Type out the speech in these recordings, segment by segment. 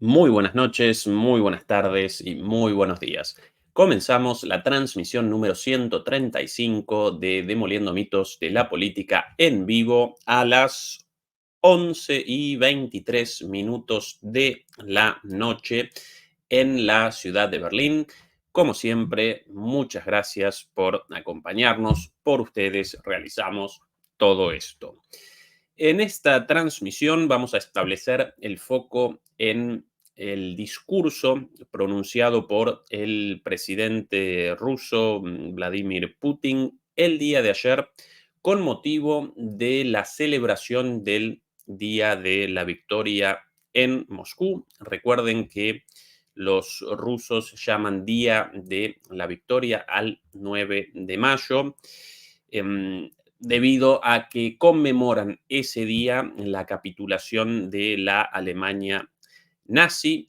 Muy buenas noches, muy buenas tardes y muy buenos días. Comenzamos la transmisión número 135 de Demoliendo Mitos de la Política en vivo a las 11:23 de la noche en la ciudad de Berlín. Como siempre, muchas gracias por acompañarnos. Por ustedes realizamos todo esto. En esta transmisión vamos a establecer el foco en el discurso pronunciado por el presidente ruso Vladimir Putin el día de ayer con motivo de la celebración del Día de la Victoria en Moscú. Recuerden que los rusos llaman Día de la Victoria al 9 de mayo. Debido a que conmemoran ese día la capitulación de la Alemania nazi.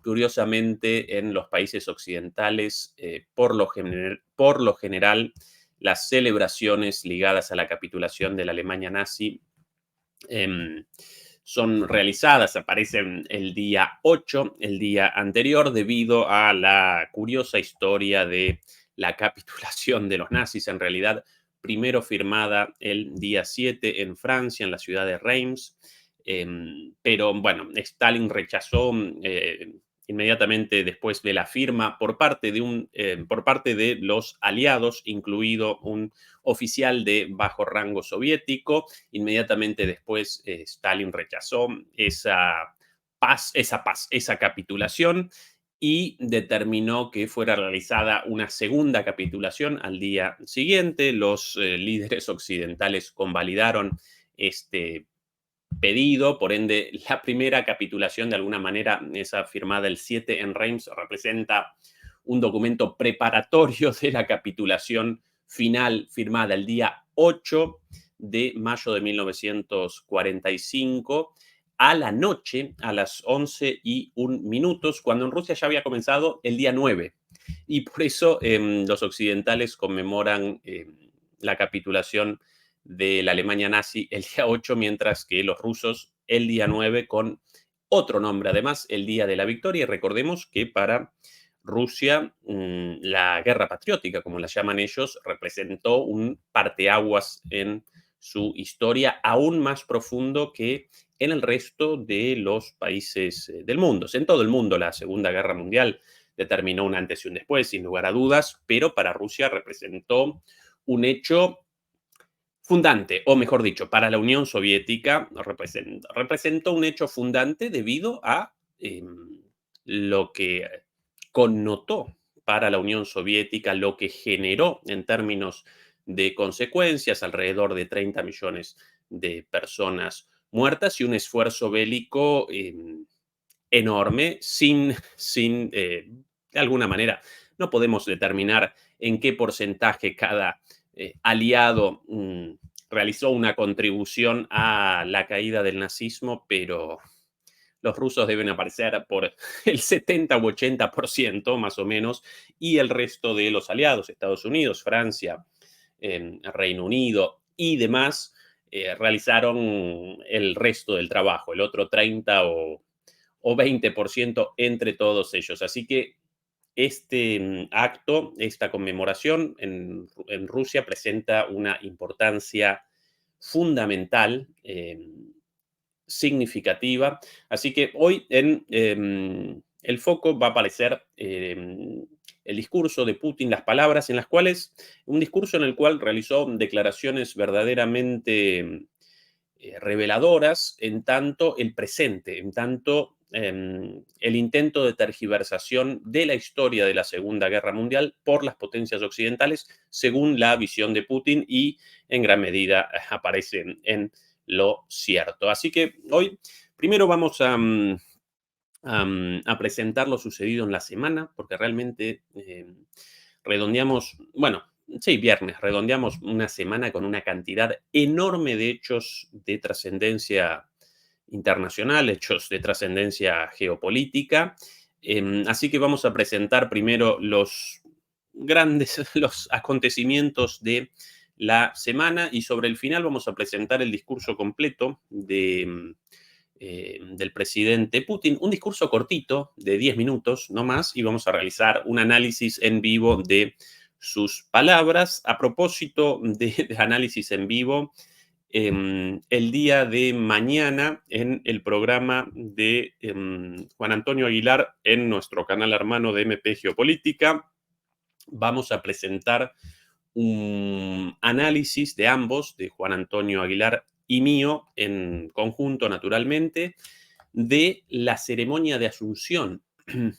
Curiosamente, en los países occidentales, por lo general, las celebraciones ligadas a la capitulación de la Alemania nazi em, son realizadas, aparecen el día 8, el día anterior, debido a la curiosa historia de la capitulación de los nazis. En realidad, primero firmada el día 7 en Francia, en la ciudad de Reims, pero bueno, Stalin rechazó inmediatamente después de la firma por parte de los aliados, incluido un oficial de bajo rango soviético. Inmediatamente después, Stalin rechazó esa capitulación y determinó que fuera realizada una segunda capitulación al día siguiente. Los líderes occidentales convalidaron este pedido. Por ende, la primera capitulación, de alguna manera, esa firmada el 7 en Reims, representa un documento preparatorio de la capitulación final firmada el día 8 de mayo de 1945 a la noche, a las 11:01, cuando en Rusia ya había comenzado el día 9. Y por eso los occidentales conmemoran la capitulación de la Alemania nazi el día 8, mientras que los rusos el día 9, con otro nombre además, el Día de la Victoria. Y recordemos que para Rusia, la guerra patriótica, como la llaman ellos, representó un parteaguas en su historia aún más profundo que en el resto de los países del mundo. En todo el mundo, la Segunda Guerra Mundial determinó un antes y un después, sin lugar a dudas, pero para Rusia representó un hecho fundante, o mejor dicho, para la Unión Soviética representó un hecho fundante debido a lo que connotó para la Unión Soviética, lo que generó en términos de consecuencias, alrededor de 30 millones de personas muertas y un esfuerzo bélico enorme, de alguna manera, no podemos determinar en qué porcentaje cada aliado realizó una contribución a la caída del nazismo, pero los rusos deben aparecer por el 70 u 80% más o menos, y el resto de los aliados, Estados Unidos, Francia, Reino Unido y demás, realizaron el resto del trabajo, el otro 30 o 20% entre todos ellos. Así que este acto, esta conmemoración en Rusia presenta una importancia fundamental, significativa. Así que hoy en el foco va a aparecer el discurso de Putin, las palabras en las cuales, un discurso en el cual realizó declaraciones verdaderamente reveladoras, en tanto el presente, en tanto el intento de tergiversación de la historia de la Segunda Guerra Mundial por las potencias occidentales, según la visión de Putin, y en gran medida aparecen en lo cierto. Así que hoy primero vamos a presentar lo sucedido en la semana, porque realmente redondeamos, bueno, sí, viernes, redondeamos una semana con una cantidad enorme de hechos de trascendencia internacional, hechos de trascendencia geopolítica. Así que vamos a presentar primero los grandes, los acontecimientos de la semana, y sobre el final vamos a presentar el discurso completo de del presidente Putin, un discurso cortito de 10 minutos, no más, y vamos a realizar un análisis en vivo de sus palabras. A propósito de análisis en vivo, el día de mañana en el programa de Juan Antonio Aguilar en nuestro canal hermano de MP Geopolítica, vamos a presentar un análisis de ambos, de Juan Antonio Aguilar y mío, en conjunto naturalmente, de la ceremonia de asunción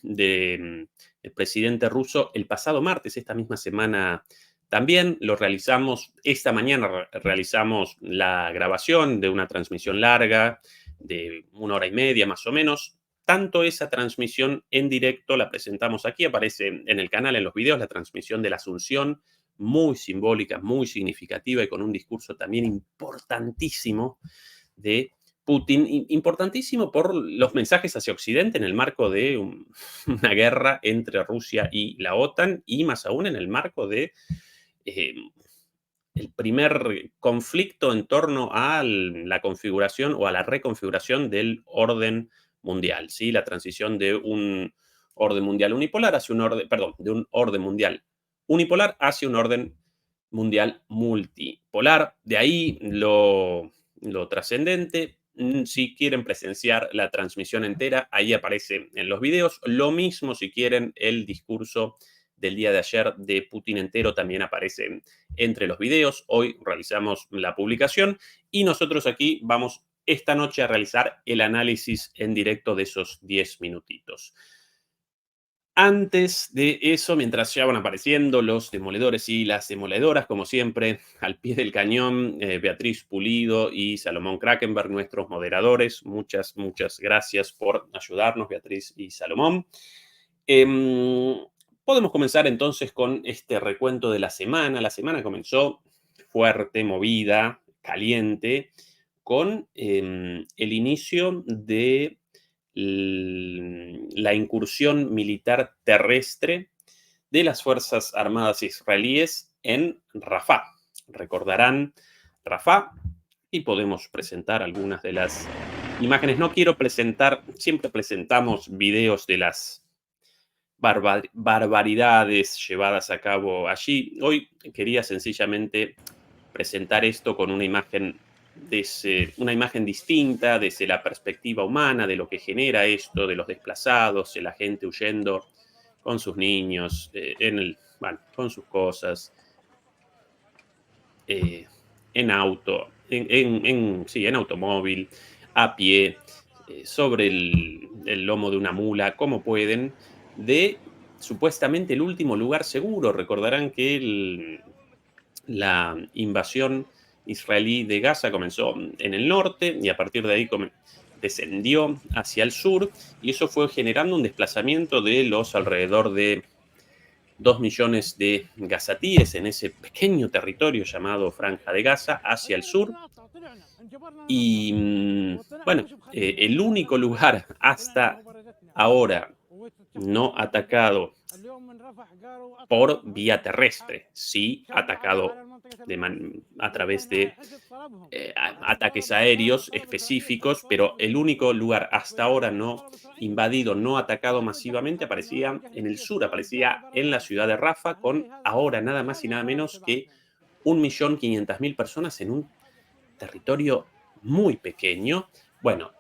del presidente ruso el pasado martes, esta misma semana también. Lo realizamos, esta mañana realizamos la grabación de una transmisión larga de 1 hora y media más o menos. Tanto esa transmisión en directo la presentamos aquí, aparece en el canal, en los videos, la transmisión de la Asunción, muy simbólica, muy significativa y con un discurso también importantísimo de Putin, importantísimo por los mensajes hacia Occidente en el marco de una guerra entre Rusia y la OTAN y más aún en el marco de eh, el primer conflicto en torno a la configuración o a la reconfiguración del orden mundial, ¿sí? La transición de un orden mundial unipolar hacia un orden, perdón, de un orden mundial unipolar hacia un orden mundial multipolar. De ahí lo trascendente. Si quieren presenciar la transmisión entera, ahí aparece en los videos. Lo mismo si quieren el discurso del día de ayer de Putin entero, también aparece entre los videos. Hoy realizamos la publicación y nosotros aquí vamos esta noche a realizar el análisis en directo de esos 10 minutitos. Antes de eso, mientras ya van apareciendo los demoledores y las demoledoras, como siempre, al pie del cañón, Beatriz Pulido y Salomón Krakenberg, nuestros moderadores. Muchas, muchas gracias por ayudarnos, Beatriz y Salomón. Podemos comenzar entonces con este recuento de la semana. La semana comenzó fuerte, movida, caliente, con el inicio de la incursión militar terrestre de las Fuerzas Armadas israelíes en Rafah. Recordarán Rafah y podemos presentar algunas de las imágenes. No quiero presentar, siempre presentamos videos de las barbaridades llevadas a cabo allí. Hoy quería sencillamente presentar esto con una imagen una imagen distinta desde la perspectiva humana de lo que genera esto, de los desplazados, de la gente huyendo con sus niños, bueno, con sus cosas, en auto, sí, en automóvil, a pie, sobre el lomo de una mula, como pueden, de supuestamente el último lugar seguro. Recordarán que la invasión israelí de Gaza comenzó en el norte y a partir de ahí descendió hacia el sur, y eso fue generando un desplazamiento de los alrededor de 2 millones de gazatíes en ese pequeño territorio llamado Franja de Gaza hacia el sur. Y bueno, el único lugar hasta ahora no atacado por vía terrestre, sí atacado a través de ataques aéreos específicos, pero el único lugar hasta ahora no invadido, no atacado masivamente, aparecía en el sur, aparecía en la ciudad de Rafah, con ahora nada más y nada menos que 1.500.000 personas en un territorio muy pequeño. Bueno,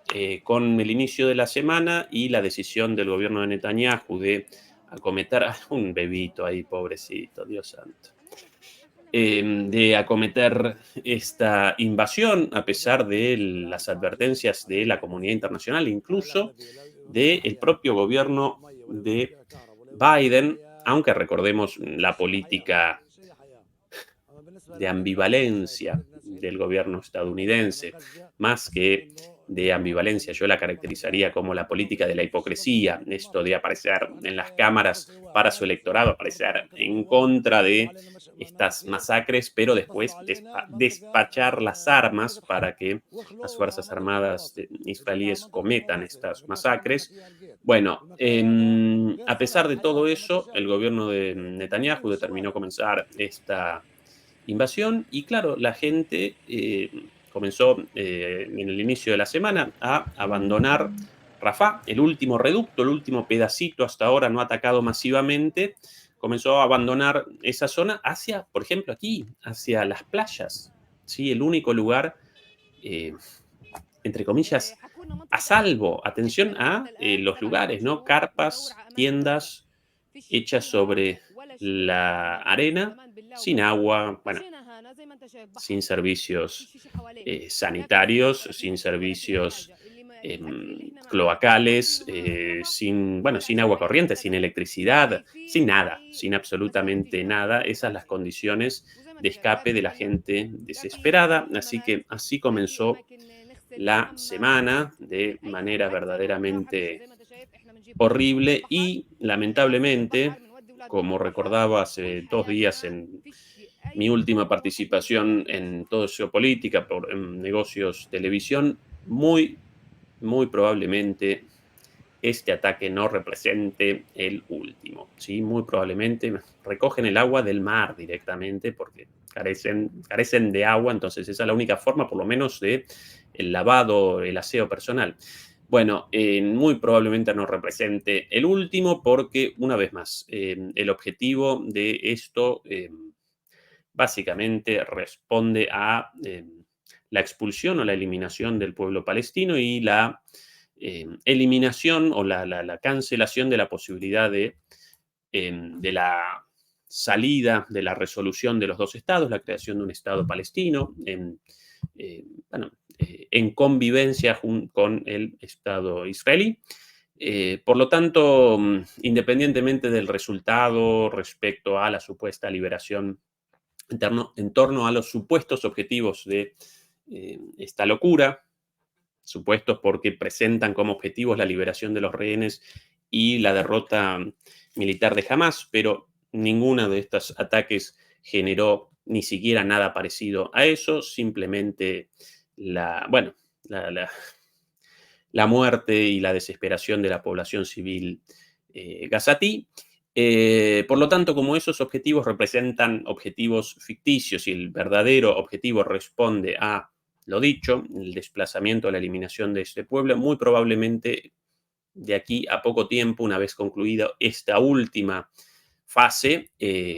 con el inicio de la semana y la decisión del gobierno de Netanyahu de acometer a un bebito ahí, pobrecito, Dios santo, de acometer esta invasión a pesar de las advertencias de la comunidad internacional, incluso del propio gobierno de Biden, aunque recordemos la política de ambivalencia del gobierno estadounidense, más que de ambivalencia, yo la caracterizaría como la política de la hipocresía, esto de aparecer en las cámaras para su electorado, aparecer en contra de estas masacres, pero después despachar las armas para que las Fuerzas Armadas israelíes cometan estas masacres. Bueno, a pesar de todo eso, el gobierno de Netanyahu determinó comenzar esta invasión y claro, la gente comenzó en el inicio de la semana a abandonar Rafah, el último reducto, el último pedacito hasta ahora no atacado masivamente, comenzó a abandonar esa zona hacia, por ejemplo, aquí, hacia las playas, ¿sí? El único lugar, eh, entre comillas, a salvo. Atención a los lugares, ¿no? Carpas, tiendas hechas sobre la arena, sin agua, bueno, sin servicios sanitarios, sin servicios cloacales, sin agua corriente, sin electricidad, sin nada, sin absolutamente nada. Esas son las condiciones de escape de la gente desesperada. Así que así comenzó la semana de manera verdaderamente horrible y lamentablemente, como recordaba hace 2 días en mi última participación en Todo es Geopolítica por en Negocios Televisión, muy probablemente este ataque no represente el último, ¿sí? Muy probablemente recogen el agua del mar directamente porque carecen de agua, entonces esa es la única forma, por lo menos, de el lavado, el aseo personal. Bueno, muy probablemente no represente el último porque, una vez más, el objetivo de esto básicamente responde a la expulsión o la eliminación del pueblo palestino y la eliminación o la cancelación de la posibilidad de la salida de la resolución de los dos estados, la creación de un estado palestino, bueno, en convivencia con el estado israelí. Por lo tanto, independientemente del resultado respecto a la supuesta liberación en torno a los supuestos objetivos de esta locura, supuestos porque presentan como objetivos la liberación de los rehenes y la derrota militar de Hamas, pero ninguno de estos ataques generó ni siquiera nada parecido a eso, simplemente bueno, la, la muerte y la desesperación de la población civil gazatí. Por lo tanto, como esos objetivos representan objetivos ficticios y el verdadero objetivo responde a lo dicho, el desplazamiento, la eliminación de este pueblo, muy probablemente de aquí a poco tiempo, una vez concluida esta última fase,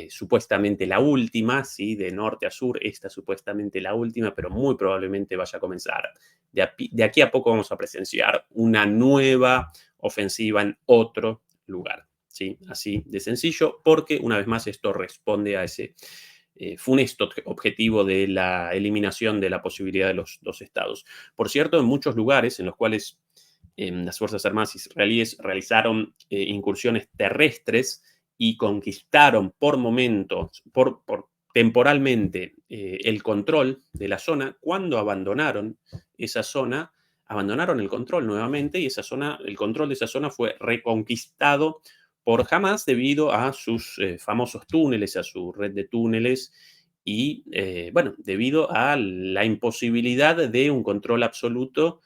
supuestamente la última, ¿sí? De norte a sur, esta supuestamente la última, pero muy probablemente vaya a comenzar. De aquí a poco vamos a presenciar una nueva ofensiva en otro lugar, ¿sí? Así de sencillo, porque una vez más esto responde a ese funesto objetivo de la eliminación de la posibilidad de los dos estados. Por cierto, en muchos lugares en los cuales las Fuerzas Armadas israelíes realizaron incursiones terrestres y conquistaron por momentos, temporalmente, el control de la zona, cuando abandonaron esa zona, abandonaron el control nuevamente y esa zona, el control de esa zona fue reconquistado por Hamas debido a sus famosos túneles, a su red de túneles y, bueno, debido a la imposibilidad de un control absoluto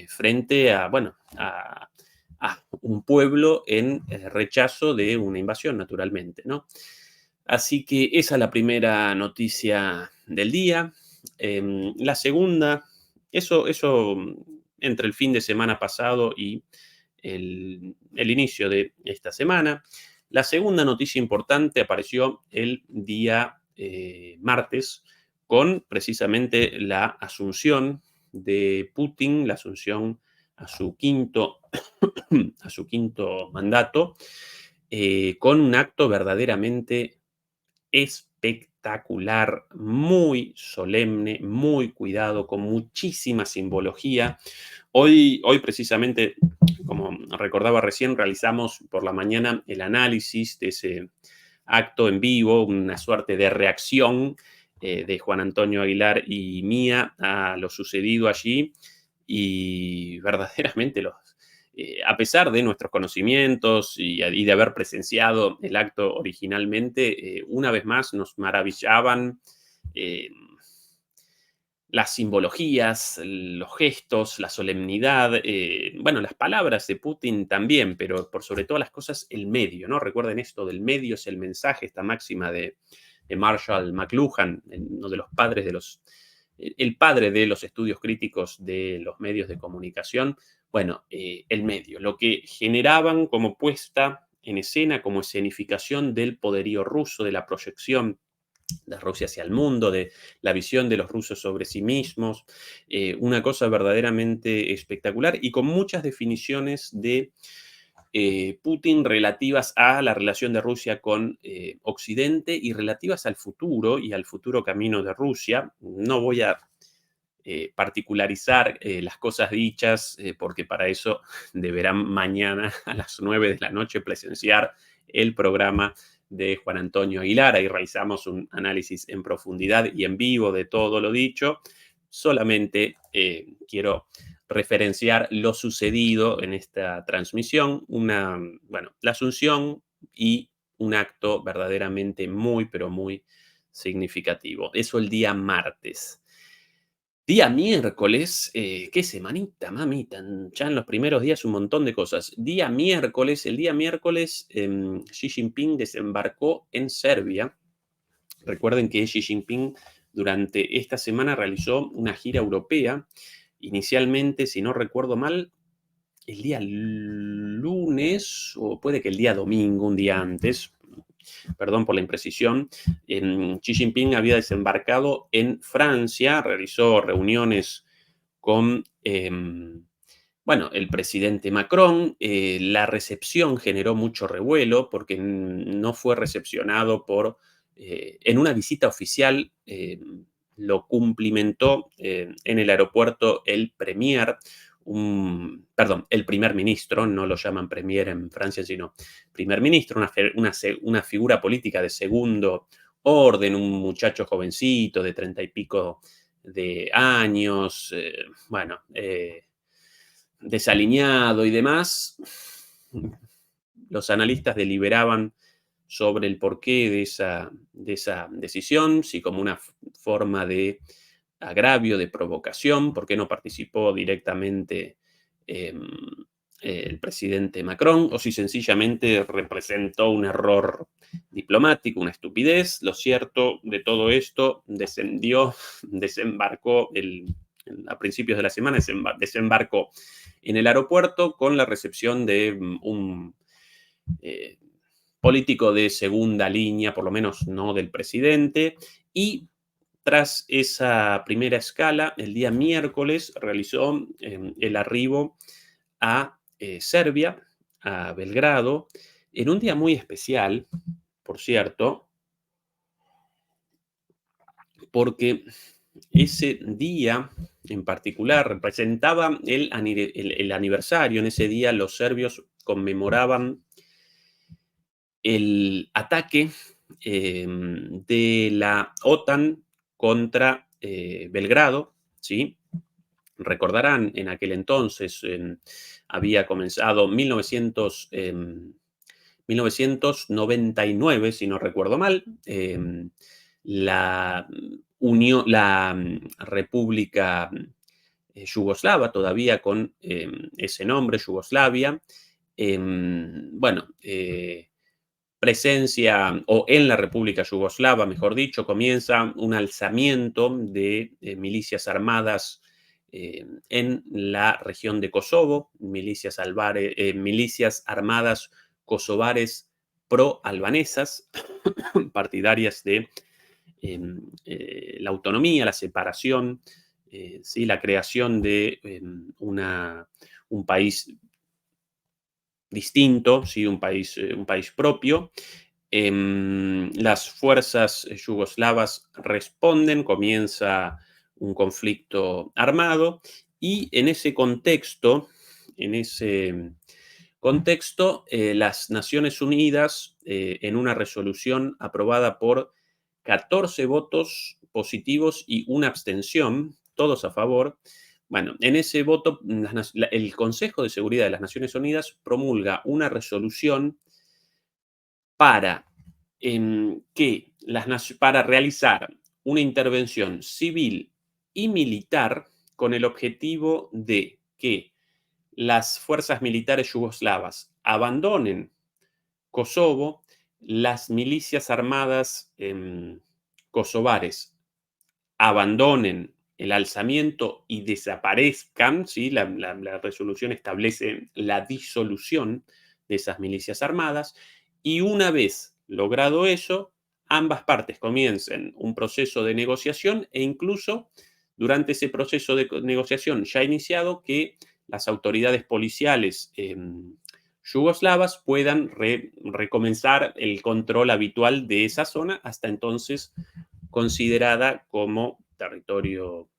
frente a, bueno, a un pueblo en rechazo de una invasión, naturalmente, ¿no? Así que esa es la primera noticia del día. La segunda, eso entre el fin de semana pasado y el inicio de esta semana. La segunda noticia importante apareció el día martes con precisamente la asunción de Putin, la asunción a su quinto, a su quinto mandato, con un acto verdaderamente espectacular, muy solemne, muy cuidado, con muchísima simbología. Hoy precisamente, como recordaba recién, realizamos por la mañana el análisis de ese acto en vivo, una suerte de reacción de Juan Antonio Aguilar y mía a lo sucedido allí y verdaderamente a pesar de nuestros conocimientos y de haber presenciado el acto originalmente, una vez más nos maravillaban eh, las simbologías, los gestos, la solemnidad, bueno, las palabras de Putin también, pero por sobre todas las cosas el medio, ¿no? Recuerden esto del medio es el mensaje, esta máxima de Marshall McLuhan, uno de los padres de los el padre de los estudios críticos de los medios de comunicación, bueno, el medio, lo que generaban como puesta en escena, como escenificación del poderío ruso, de la proyección de Rusia hacia el mundo, de la visión de los rusos sobre sí mismos, una cosa verdaderamente espectacular y con muchas definiciones de Putin relativas a la relación de Rusia con Occidente y relativas al futuro y al futuro camino de Rusia. No voy a particularizar las cosas dichas, porque para eso deberán mañana a las 9 de la noche presenciar el programa de Juan Antonio Aguilar. Ahí realizamos un análisis en profundidad y en vivo de todo lo dicho. Solamente quiero referenciar lo sucedido en esta transmisión, bueno, la asunción y un acto verdaderamente muy, pero muy significativo. Eso el día martes. Día miércoles, qué semanita, mamita, ya en los primeros días un montón de cosas. Día miércoles, el día miércoles, Xi Jinping desembarcó en Serbia. Recuerden que Xi Jinping durante esta semana realizó una gira europea. Inicialmente, si no recuerdo mal, el día lunes, o puede que el día domingo, un día antes, perdón por la imprecisión, Xi Jinping había desembarcado en Francia, realizó reuniones con, bueno, el presidente Macron. La recepción generó mucho revuelo porque no fue recepcionado en una visita oficial, lo cumplimentó en el aeropuerto el premier, perdón, el primer ministro, no lo llaman premier en Francia, sino primer ministro, una figura política de segundo orden, un muchacho jovencito de 30 y pico de años, bueno, desalineado y demás. Los analistas deliberaban sobre el porqué de esa decisión, si como una forma de agravio, de provocación, por qué no participó directamente eh, el presidente Macron, o si sencillamente representó un error diplomático, una estupidez. Lo cierto de todo esto, desembarcó a principios de la semana, desembarcó en el aeropuerto con la recepción de un eh, político de segunda línea, por lo menos no del presidente, y tras esa primera escala, el día miércoles realizó el arribo a Serbia, a Belgrado, en un día muy especial, por cierto, porque ese día en particular representaba el aniversario. En ese día los serbios conmemoraban el ataque de la OTAN contra Belgrado, ¿sí? Recordarán, en aquel entonces había comenzado 1999, si no recuerdo mal, la República Yugoslava, todavía con ese nombre, Yugoslavia. Bueno, presencia, o en la República Yugoslava, mejor dicho, comienza un alzamiento de milicias armadas en la región de Kosovo, milicias armadas kosovares pro-albanesas, partidarias de la autonomía, la separación, ¿sí? La creación de un país distinto, ¿sí? Un país propio. Las fuerzas yugoslavas responden, comienza un conflicto armado y en ese contexto, las Naciones Unidas, en una resolución aprobada por 14 votos positivos y una abstención, todos a favor. Bueno, en ese voto, el Consejo de Seguridad de las Naciones Unidas promulga una resolución para, para realizar una intervención civil y militar con el objetivo de que las fuerzas militares yugoslavas abandonen Kosovo, las milicias armadas kosovares abandonen el alzamiento y desaparezcan, ¿sí? La resolución establece la disolución de esas milicias armadas y una vez logrado eso, ambas partes comiencen un proceso de negociación e incluso durante ese proceso de negociación ya iniciado que las autoridades policiales yugoslavas puedan recomenzar el control habitual de esa zona, hasta entonces considerada como territorio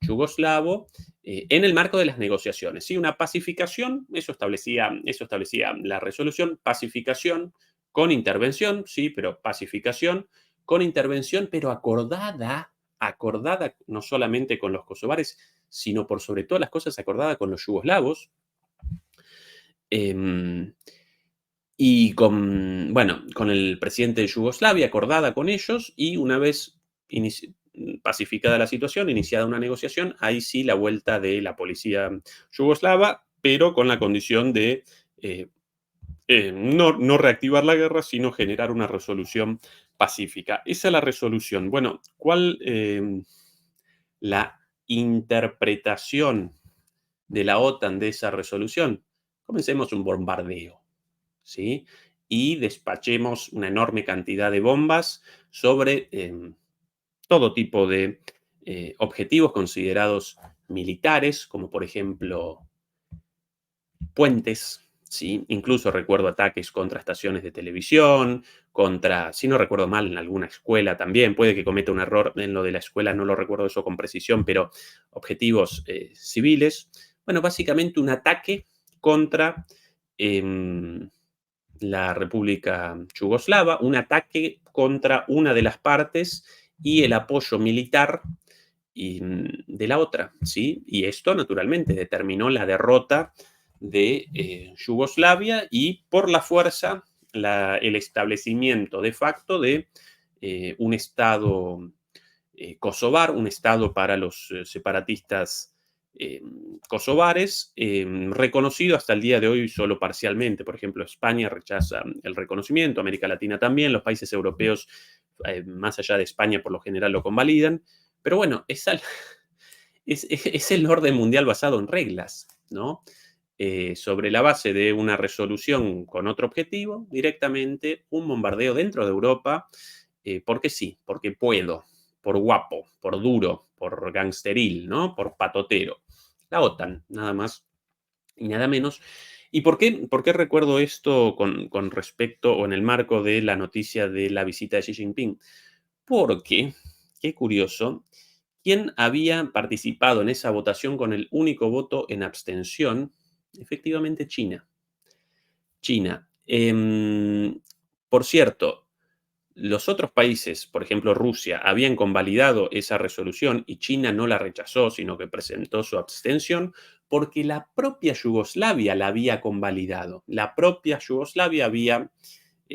yugoslavo, en el marco de las negociaciones. ¿Sí? Una pacificación, eso establecía la resolución, pacificación con intervención, sí, pero pacificación con intervención, pero acordada no solamente con los kosovares, sino por sobre todas las cosas acordada con los yugoslavos. Eh, y con el presidente de Yugoslavia, acordada con ellos, y una vez pacificada la situación, iniciada una negociación, ahí sí la vuelta de la policía yugoslava, pero con la condición de no reactivar la guerra, sino generar una resolución pacífica. Esa es la resolución. Bueno, ¿cuál la interpretación de la OTAN de esa resolución? Comencemos un bombardeo, ¿sí? Y despachemos una enorme cantidad de bombas sobre todo tipo de objetivos considerados militares, como por ejemplo puentes, ¿sí? Incluso recuerdo ataques contra estaciones de televisión, contra, si no recuerdo mal, en alguna escuela también, puede que cometa un error en lo de la escuela, no lo recuerdo eso con precisión, pero objetivos civiles. Bueno, básicamente un ataque contra la República Yugoslava, un ataque contra una de las partes y el apoyo militar de la otra, ¿sí? Y esto, naturalmente, determinó la derrota de Yugoslavia y, por la fuerza, el establecimiento de facto de un Estado kosovar, un Estado para los separatistas kosovares, reconocido hasta el día de hoy solo parcialmente. Por ejemplo, España rechaza el reconocimiento, América Latina también, los países europeos, más allá de España, por lo general lo convalidan. Pero bueno, es el orden mundial basado en reglas, ¿no? Sobre la base de una resolución con otro objetivo, directamente un bombardeo dentro de Europa, porque sí, porque puedo, por guapo, por duro, por gangsteril, ¿no? Por patotero. La OTAN, nada más y nada menos. ¿Y por qué recuerdo esto con respecto o en el marco de la noticia de la visita de Xi Jinping? Porque, qué curioso, ¿quién había participado en esa votación con el único voto en abstención? Efectivamente, China. China. Por cierto, los otros países, por ejemplo Rusia, habían convalidado esa resolución y China no la rechazó, sino que presentó su abstención porque la propia Yugoslavia la había convalidado. La propia Yugoslavia había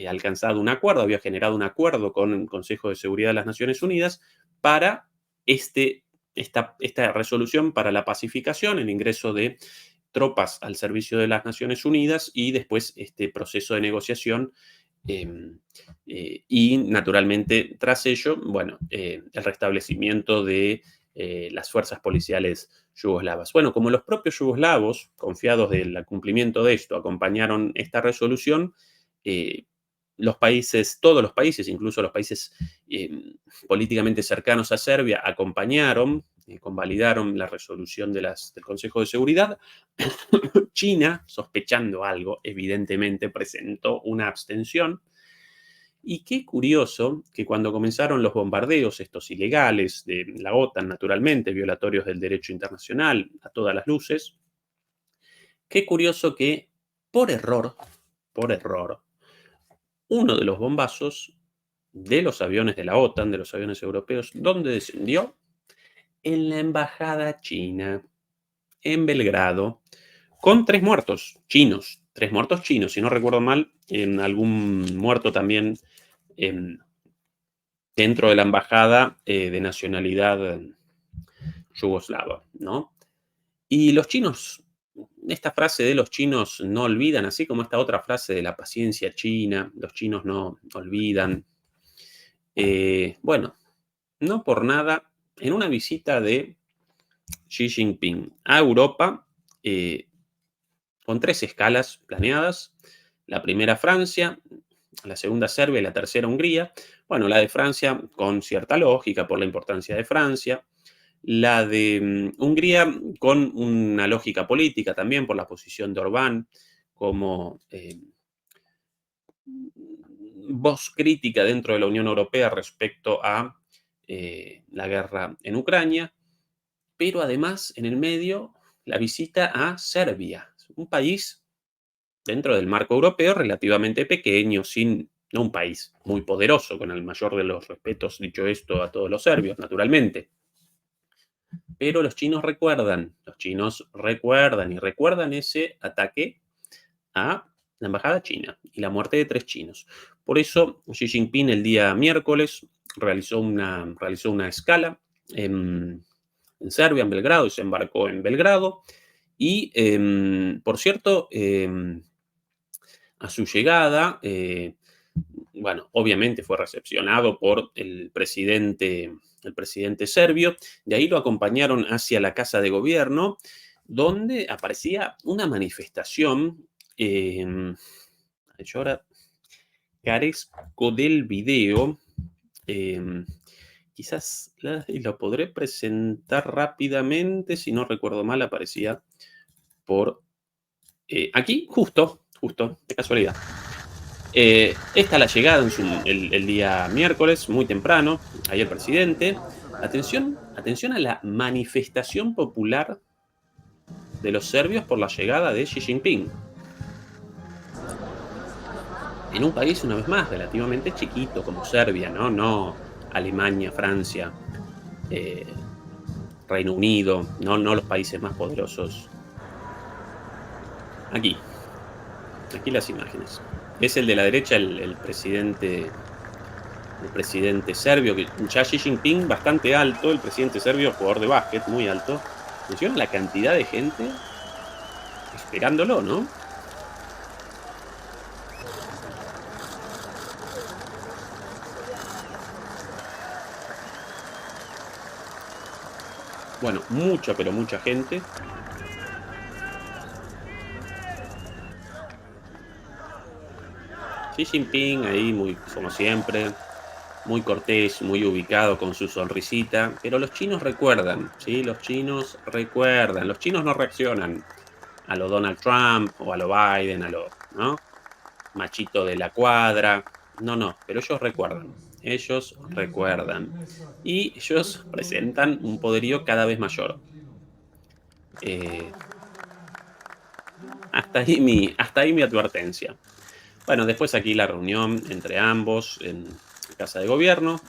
alcanzado un acuerdo, había generado un acuerdo con el Consejo de Seguridad de las Naciones Unidas para esta resolución para la pacificación, el ingreso de tropas al servicio de las Naciones Unidas y después este proceso de negociación y naturalmente tras ello, bueno, el restablecimiento de las fuerzas policiales yugoslavas. Bueno, como los propios yugoslavos, confiados del cumplimiento de esto, acompañaron esta resolución, eh, los países, todos los países, incluso los países políticamente cercanos a Serbia, acompañaron, convalidaron la resolución del Consejo de Seguridad. China, sospechando algo, evidentemente presentó una abstención. Y qué curioso que cuando comenzaron los bombardeos, estos ilegales de la OTAN, naturalmente, violatorios del derecho internacional a todas las luces, qué curioso que por error, uno de los bombazos de los aviones de la OTAN, de los aviones europeos, ¿dónde descendió? En la embajada china, en Belgrado, con 3 muertos chinos, si no recuerdo mal, en algún muerto también dentro de la embajada de nacionalidad yugoslava, ¿no? Y los chinos, esta frase de los chinos no olvidan, así como esta otra frase de la paciencia china, los chinos no olvidan. Bueno, no por nada, en una visita de Xi Jinping a Europa con 3 escalas planeadas. La primera Francia, la segunda Serbia y la tercera Hungría. Bueno, la de Francia con cierta lógica por la importancia de Francia. La de Hungría con una lógica política también por la posición de Orbán como voz crítica dentro de la Unión Europea respecto a la guerra en Ucrania, pero además en el medio la visita a Serbia, un país dentro del marco europeo relativamente pequeño, sin, no un país muy poderoso, con el mayor de los respetos dicho esto a todos los serbios, naturalmente. Pero los chinos recuerdan y recuerdan ese ataque a la embajada china y la muerte de 3 chinos. Por eso Xi Jinping el día miércoles realizó una escala en Serbia, en Belgrado, y se embarcó en Belgrado. Y, por cierto, a su llegada, bueno, obviamente fue recepcionado por el presidente serbio. De ahí lo acompañaron hacia la Casa de Gobierno, donde aparecía una manifestación. Yo ahora carezco del video. em, Quizás lo podré presentar rápidamente. Si no recuerdo mal, aparecía por aquí, justo, de casualidad. Esta la llegada el día miércoles, muy temprano, ahí el presidente. Atención a la manifestación popular de los serbios por la llegada de Xi Jinping. En un país, una vez más, relativamente chiquito como Serbia, ¿no? No Alemania, Francia, eh, Reino Unido, no los países más poderosos. Aquí las imágenes. Es el de la derecha, el presidente serbio, que ya Xi Jinping bastante alto, el presidente serbio, jugador de básquet, muy alto. Menciona la cantidad de gente esperándolo, ¿no? Bueno, mucha, pero mucha gente. Xi Jinping ahí, muy, como siempre, muy cortés, muy ubicado con su sonrisita. Pero los chinos recuerdan, ¿sí? Los chinos recuerdan. Los chinos no reaccionan a lo Donald Trump o a lo Biden, a lo, ¿no? Machito de la cuadra. No, pero ellos recuerdan. Ellos recuerdan. Y ellos presentan un poderío cada vez mayor. Eh, hasta ahí mi advertencia. Bueno, después aquí la reunión entre ambos en Casa de Gobierno.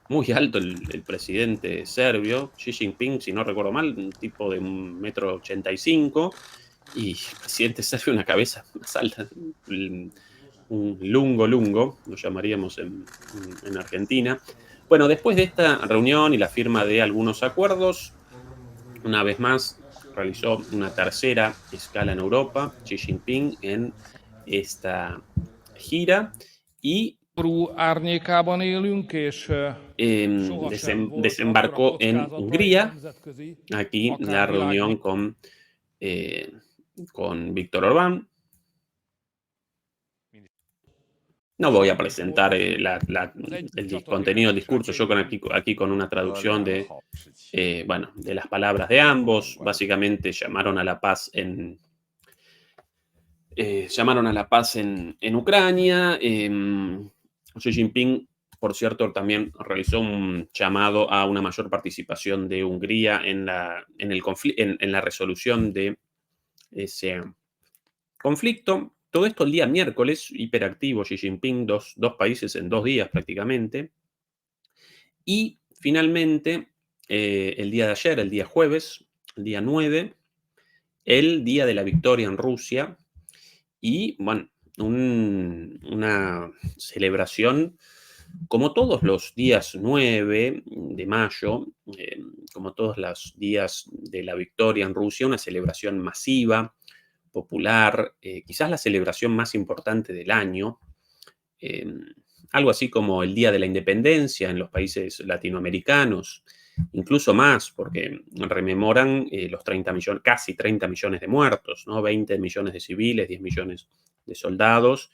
Muy alto el presidente serbio, Xi Jinping, si no recuerdo mal, un tipo de 1,85 m. Y el presidente serbio una cabeza más alta, un lungo, lo llamaríamos en Argentina. Bueno, después de esta reunión y la firma de algunos acuerdos, una vez más realizó una tercera escala en Europa, Xi Jinping, en esta gira y Árnyékában élünk, és sohasem volt akkora desembarcó en kockázata egy Hungría. nemzetközi, Aquí la akár reunión con Víctor Orbán. No voy a presentar el contenido del discurso, yo aquí con una traducción bueno, de las palabras de ambos. Básicamente llamaron a la paz en Ucrania. Xi Jinping, por cierto, también realizó un llamado a una mayor participación de Hungría en la resolución de ese conflicto. Todo esto el día miércoles, hiperactivo Xi Jinping, dos países en 2 días prácticamente. Y finalmente, el día de ayer, el día jueves, el día 9, el día de la victoria en Rusia. Y bueno, una celebración como todos los días 9 de mayo, como todos los días de la victoria en Rusia, una celebración masiva, popular, quizás la celebración más importante del año, algo así como el Día de la Independencia en los países latinoamericanos, incluso más, porque rememoran los 30 millones, casi 30 millones de muertos, ¿no? 20 millones de civiles, 10 millones de soldados,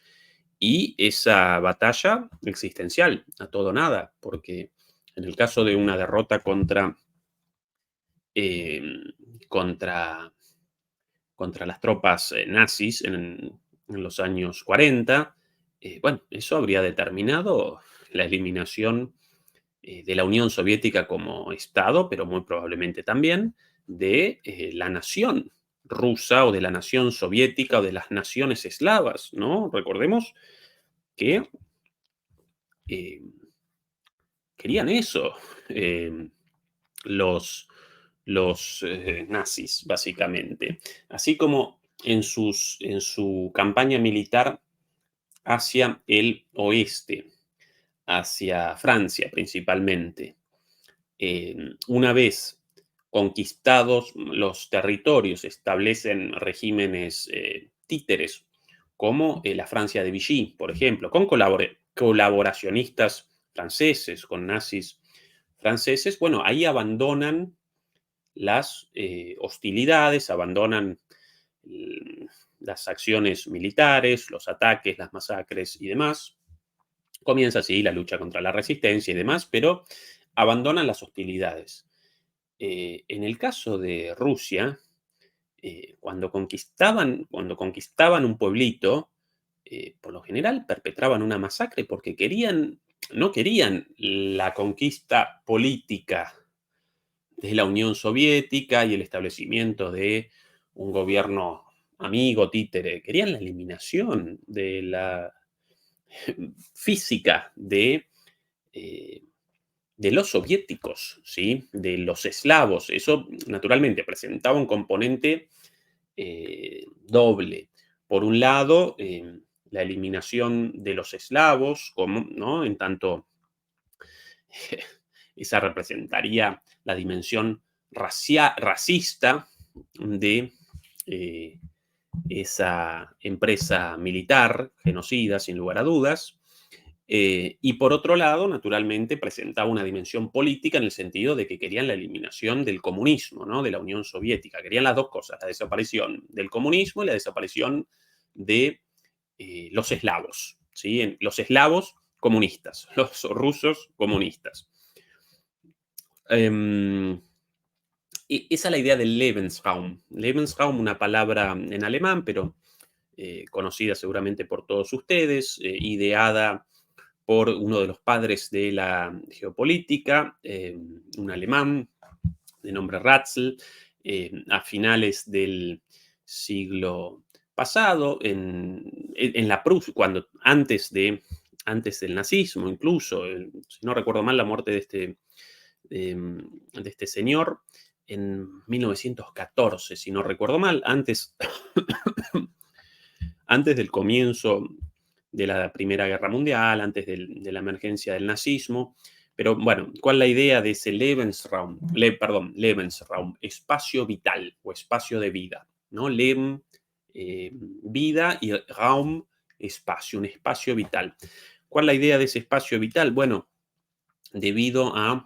y esa batalla existencial, a todo o nada, porque en el caso de una derrota contra, contra las tropas nazis en los años 40, bueno, eso habría determinado la eliminación de la Unión Soviética como Estado, pero muy probablemente también de la nación rusa o de la nación soviética o de las naciones eslavas, ¿no? Recordemos que eh, querían eso, eh, los, los nazis, básicamente. Así como en su campaña militar hacia el oeste, hacia Francia principalmente. Una vez conquistados los territorios, establecen regímenes títeres, como la Francia de Vichy, por ejemplo, con colaboracionistas franceses, con nazis franceses. Bueno, ahí abandonan las hostilidades, abandonan mm, las acciones militares, los ataques, las masacres y demás. Comienza así la lucha contra la resistencia y demás, pero abandonan las hostilidades. En el caso de Rusia, cuando conquistaban un pueblito, por lo general perpetraban una masacre porque no querían la conquista política de la Unión Soviética y el establecimiento de un gobierno amigo, títere. Querían la eliminación de la física eh, de los soviéticos, ¿sí? De los eslavos. Eso naturalmente presentaba un componente doble. Por un lado, la eliminación de los eslavos, como, ¿no? En tanto, esa representaría la dimensión racista de eh, esa empresa militar genocida, sin lugar a dudas. Y por otro lado, naturalmente, presentaba una dimensión política en el sentido de que querían la eliminación del comunismo, ¿no? De la Unión Soviética. Querían las dos cosas, la desaparición del comunismo y la desaparición de los eslavos, ¿sí? Los eslavos comunistas, los rusos comunistas. Esa es la idea del Lebensraum. Lebensraum, una palabra en alemán, pero conocida seguramente por todos ustedes, ideada por uno de los padres de la geopolítica, un alemán de nombre Ratzel, a finales del siglo pasado, en la Prusia, antes del nazismo, incluso, si no recuerdo mal, la muerte de este señor en 1914, si no recuerdo mal, antes, antes del comienzo de la Primera Guerra Mundial, antes de la emergencia del nazismo. Pero bueno, ¿cuál es la idea de ese Lebensraum? Lebensraum, espacio vital o espacio de vida, ¿no? Leben, vida, y Raum, espacio, un espacio vital. ¿Cuál es la idea de ese espacio vital? Bueno, debido a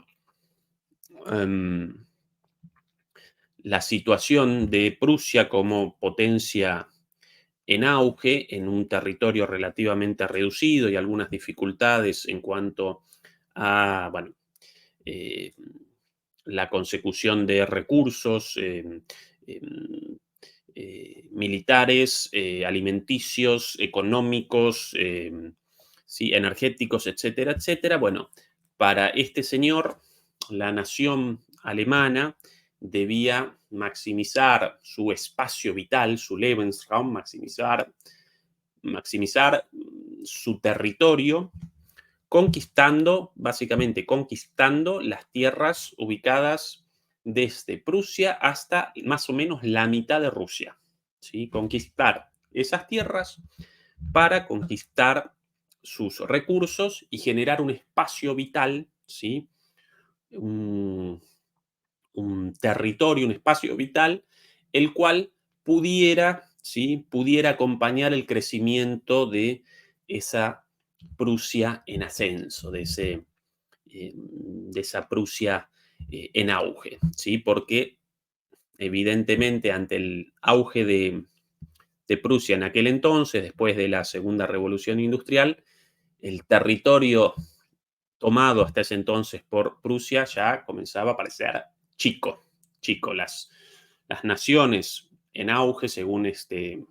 la situación de Prusia como potencia en auge, en un territorio relativamente reducido y algunas dificultades en cuanto a, bueno, eh, la consecución de recursos militares, alimenticios, económicos, sí, energéticos, etcétera, etcétera. Bueno, para este señor, la nación alemana debía maximizar su espacio vital, su Lebensraum, maximizar su territorio, básicamente conquistando las tierras ubicadas desde Prusia hasta más o menos la mitad de Rusia, ¿sí? Conquistar esas tierras para conquistar sus recursos y generar un espacio vital, ¿sí? Un, un territorio, un espacio vital, el cual pudiera, ¿sí? Pudiera acompañar el crecimiento de esa Prusia en ascenso, de esa Prusia en auge, ¿sí? Porque evidentemente ante el auge de Prusia en aquel entonces, después de la Segunda Revolución Industrial, el territorio tomado hasta ese entonces por Prusia ya comenzaba a parecer chico. Las naciones en auge, según este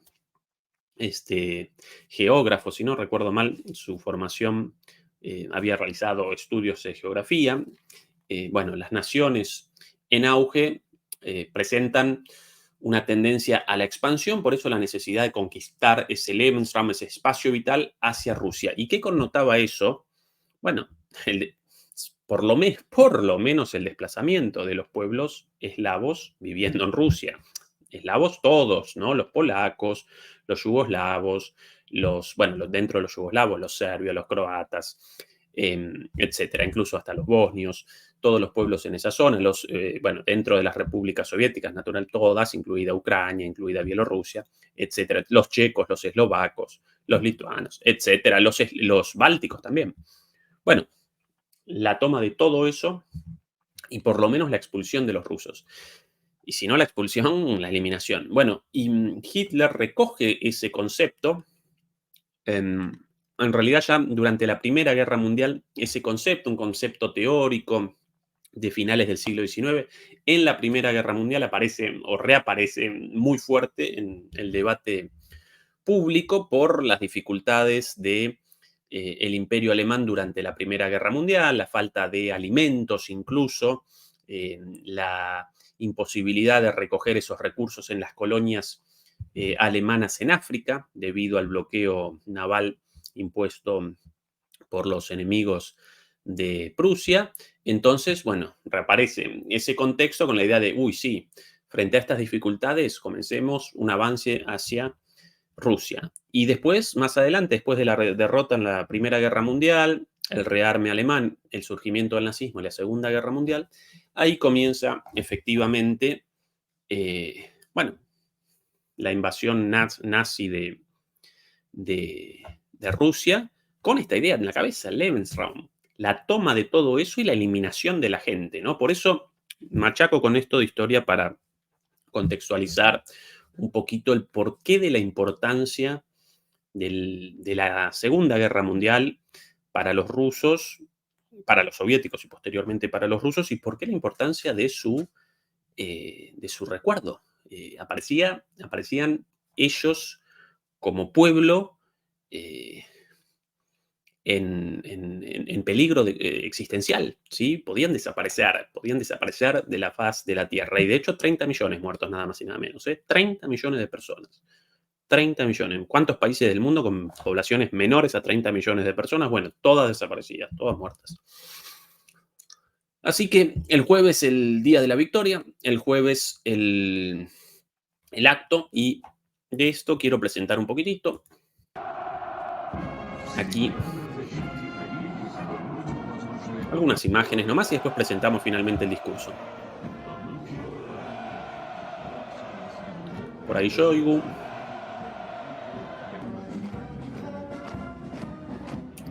geógrafo, si no recuerdo mal, su formación había realizado estudios de geografía. Bueno, las naciones en auge presentan una tendencia a la expansión, por eso la necesidad de conquistar ese Lebensraum, ese espacio vital hacia Rusia. ¿Y qué connotaba eso? Bueno, por lo menos el desplazamiento de los pueblos eslavos viviendo en Rusia. Eslavos todos, ¿no? Los polacos, los yugoslavos, dentro de los yugoslavos, los serbios, los croatas, etcétera, incluso hasta los bosnios, todos los pueblos en esa zona, dentro de las repúblicas soviéticas, natural, todas, incluida Ucrania, incluida Bielorrusia, etcétera, los checos, los eslovacos, los lituanos, etcétera, los bálticos también. Bueno, la toma de todo eso y por lo menos la expulsión de los rusos. Y si no la expulsión, la eliminación. Bueno, y Hitler recoge ese concepto. En realidad ya durante la Primera Guerra Mundial, ese concepto, un concepto teórico de finales del siglo XIX, en la Primera Guerra Mundial aparece o reaparece muy fuerte en el debate público por las dificultades de el imperio alemán durante la Primera Guerra Mundial, la falta de alimentos incluso, la imposibilidad de recoger esos recursos en las colonias alemanas en África, debido al bloqueo naval impuesto por los enemigos de Prusia. Entonces, bueno, reaparece ese contexto con la idea de, sí, frente a estas dificultades, comencemos un avance hacia Rusia. Y después, más adelante, después de la derrota en la Primera Guerra Mundial, el rearme alemán, el surgimiento del nazismo y la Segunda Guerra Mundial, ahí comienza efectivamente, la invasión nazi de Rusia, con esta idea en la cabeza, Lebensraum, la toma de todo eso y la eliminación de la gente, ¿no? Por eso machaco con esto de historia para contextualizar un poquito el porqué de la importancia de la Segunda Guerra Mundial para los rusos, para los soviéticos y posteriormente para los rusos, y por qué la importancia de su recuerdo. Aparecían ellos como pueblo en peligro existencial, ¿sí? Podían desaparecer de la faz de la Tierra. Y de hecho, 30 millones muertos, nada más y nada menos. 30 millones de personas. 30 millones. ¿Cuántos países del mundo con poblaciones menores a 30 millones de personas? Bueno, todas desaparecidas, todas muertas. Así que el jueves, el día de la victoria, el jueves, el acto, y de esto quiero presentar un poquitito. Aquí algunas imágenes nomás y después presentamos finalmente el discurso. Por ahí Shoigu.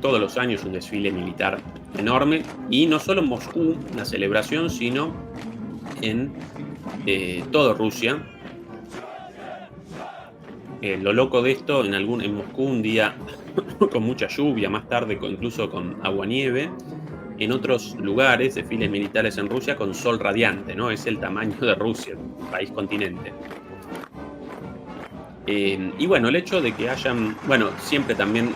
Todos los años un desfile militar enorme, y no solo en Moscú la celebración, sino en toda Rusia. Lo loco de esto, en Moscú un día con mucha lluvia, más tarde incluso con aguanieve. En otros lugares, desfiles militares en Rusia con sol radiante, ¿no? Es el tamaño de Rusia, país continente. Y bueno, el hecho de que hayan, siempre también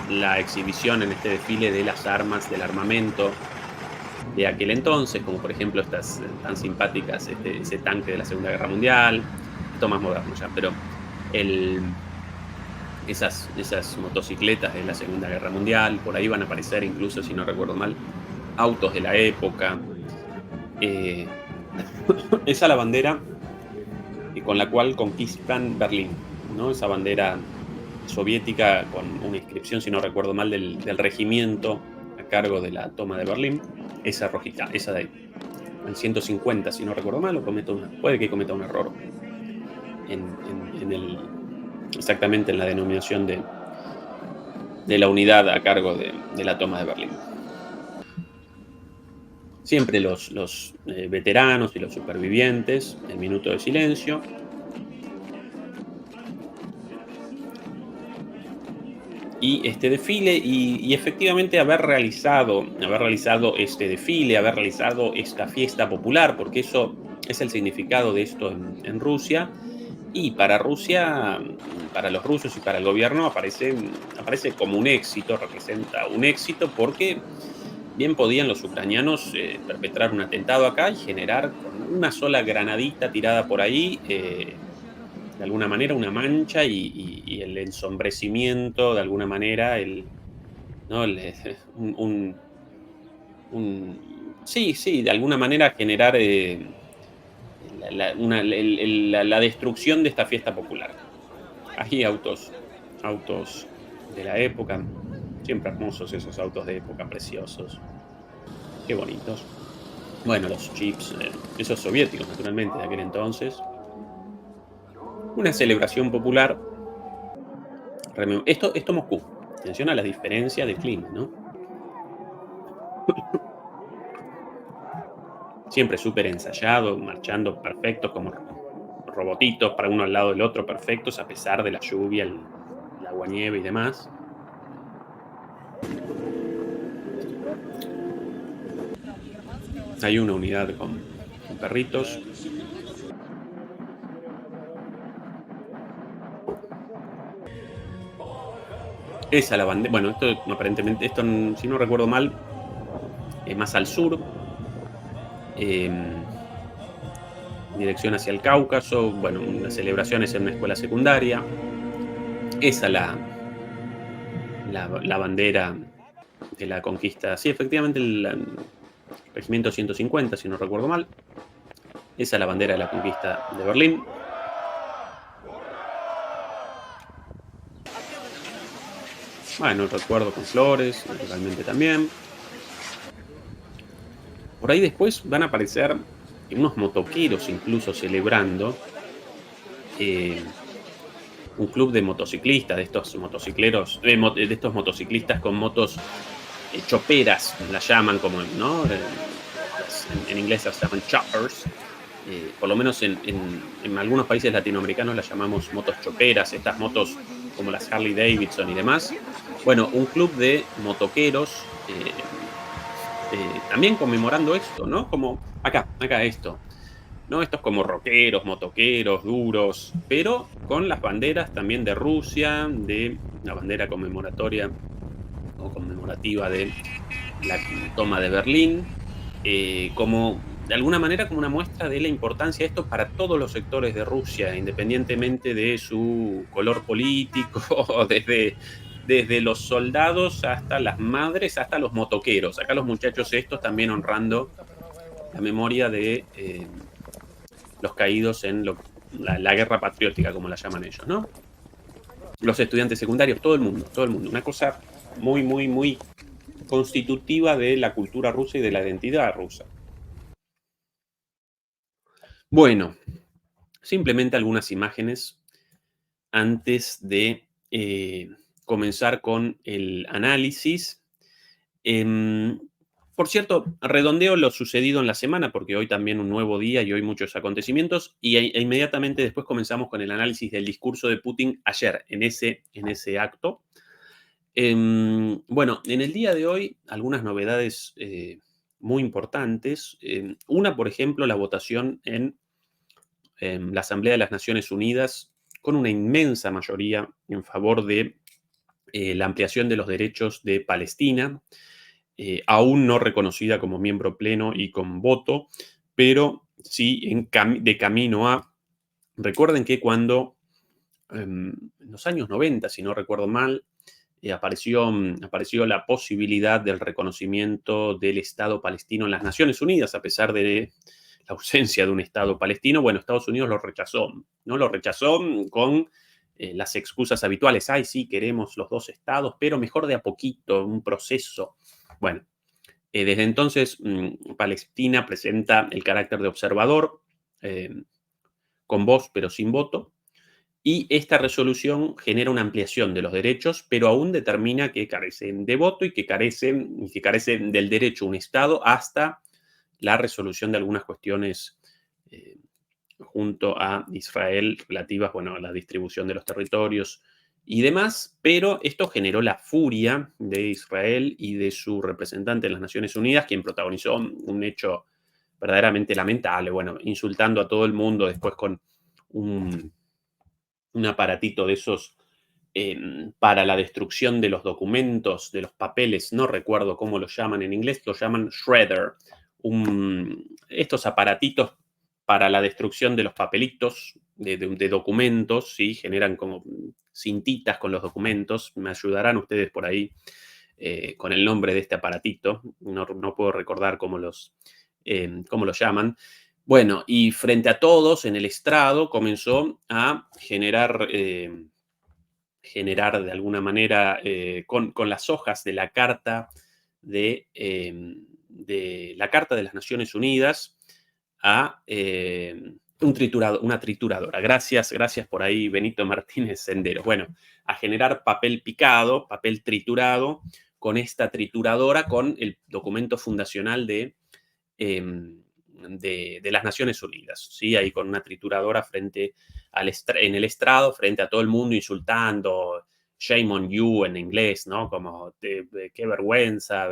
la exhibición en este desfile de las armas, del armamento de aquel entonces, como por ejemplo estas tan simpáticas, ese tanque de la Segunda Guerra Mundial, esto más moderno ya, pero esas motocicletas de la Segunda Guerra Mundial, por ahí van a aparecer incluso, si no recuerdo mal, autos de la época. Esa la bandera con la cual conquistan Berlín, ¿no? Esa bandera soviética con una inscripción, si no recuerdo mal, del regimiento a cargo de la toma de Berlín. Esa rojita, esa de ahí. El 150, si no recuerdo mal, puede que cometa un error exactamente en la denominación de la unidad a cargo de la toma de Berlín. Siempre los veteranos y los supervivientes, el minuto de silencio. Y este desfile, y efectivamente haber realizado este desfile, haber realizado esta fiesta popular, porque eso es el significado de esto en Rusia. Y para Rusia, para los rusos y para el gobierno aparece como un éxito, representa un éxito, porque bien podían los ucranianos perpetrar un atentado acá y generar con una sola granadita tirada por ahí, de alguna manera, una mancha y el ensombrecimiento, de alguna manera, ¿no? Sí, sí, de alguna manera generar la destrucción de esta fiesta popular. Hay autos de la época, siempre hermosos esos autos de época, preciosos, qué bonitos. Bueno, los chips, esos soviéticos, naturalmente, de aquel entonces. Una celebración popular. Esto Moscú. Atención a las diferencias de clima, ¿no? Siempre súper ensayado, marchando perfectos como robotitos para uno al lado del otro, perfectos, a pesar de la lluvia, el aguanieve y demás. Hay una unidad con perritos. Esa la bandera. Bueno, esto aparentemente, si no recuerdo mal, más al sur, en dirección hacia el Cáucaso. Bueno, unas celebraciones en una escuela secundaria. Esa la bandera de la conquista. Sí, efectivamente, el regimiento 150, si no recuerdo mal. Esa es la bandera de la conquista de Berlín. Bueno, el recuerdo con flores, naturalmente también. Por ahí después van a aparecer unos motoqueros incluso celebrando. Un club de motociclistas, de estos motocicleros, de estos motociclistas con motos choperas, las llaman, como, ¿no? En inglés las llaman choppers. Por lo menos en algunos países latinoamericanos las llamamos motos choperas, estas motos como las Harley Davidson y demás. Bueno, un club de motoqueros también conmemorando esto, ¿no? Como acá esto, ¿no? Estos como rockeros, motoqueros, duros, pero con las banderas también de Rusia, de la bandera conmemoratoria o conmemorativa de la toma de Berlín, como de alguna manera como una muestra de la importancia de esto para todos los sectores de Rusia, independientemente de su color político, desde los soldados hasta las madres, hasta los motoqueros. Acá los muchachos estos también honrando la memoria de los caídos en la guerra patriótica, como la llaman ellos, ¿no? Los estudiantes secundarios, todo el mundo. Una cosa muy, muy, muy constitutiva de la cultura rusa y de la identidad rusa. Bueno, simplemente algunas imágenes antes de comenzar con el análisis. Por cierto, redondeo lo sucedido en la semana, porque hoy también un nuevo día y hoy muchos acontecimientos, y inmediatamente después comenzamos con el análisis del discurso de Putin ayer, en ese acto. Bueno, en el día de hoy, algunas novedades muy importantes. Una, por ejemplo, la votación en la Asamblea de las Naciones Unidas, con una inmensa mayoría en favor de la ampliación de los derechos de Palestina, aún no reconocida como miembro pleno y con voto, pero sí de camino a... Recuerden que cuando en los años 90, si no recuerdo mal, apareció la posibilidad del reconocimiento del Estado palestino en las Naciones Unidas, a pesar de la ausencia de un Estado palestino. Bueno, Estados Unidos lo rechazó, ¿no? Lo rechazó con las excusas habituales. Ay, sí, queremos los dos estados, pero mejor de a poquito, un proceso. Bueno, desde entonces Palestina presenta el carácter de observador, con voz pero sin voto, y esta resolución genera una ampliación de los derechos, pero aún determina que carecen de voto y que carecen del derecho a un Estado hasta la resolución de algunas cuestiones junto a Israel relativas, bueno, a la distribución de los territorios y demás, pero esto generó la furia de Israel y de su representante en las Naciones Unidas, quien protagonizó un hecho verdaderamente lamentable, bueno, insultando a todo el mundo después con un aparatito de esos para la destrucción de los documentos, de los papeles, no recuerdo cómo lo llaman en inglés, lo llaman shredder, estos aparatitos para la destrucción de los papelitos, de documentos, ¿sí? Generan como cintitas con los documentos, me ayudarán ustedes por ahí con el nombre de este aparatito, no puedo recordar cómo los llaman. Bueno, y frente a todos en el estrado comenzó a generar de alguna manera con las hojas de la Carta de la Carta de las Naciones Unidas a una trituradora. Gracias por ahí, Benito Martínez Senderos. Bueno, a generar papel picado, papel triturado, con esta trituradora, con el documento fundacional de las Naciones Unidas, ¿sí? Ahí con una trituradora en el estrado, frente a todo el mundo, insultando, shame on you en inglés, ¿no? Como, qué vergüenza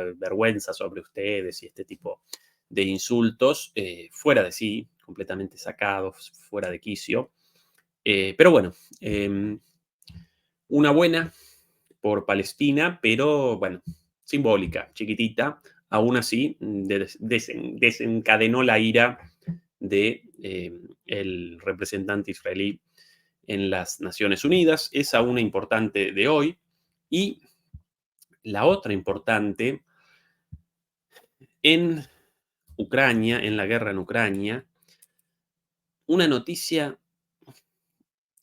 sobre ustedes y este tipo de insultos, fuera de sí, completamente sacados, fuera de quicio. Pero bueno, una buena por Palestina, pero bueno, simbólica, chiquitita, aún así desencadenó la ira de el representante israelí en las Naciones Unidas. Esa una importante de hoy. Y la otra importante en Ucrania, en la guerra en Ucrania, una noticia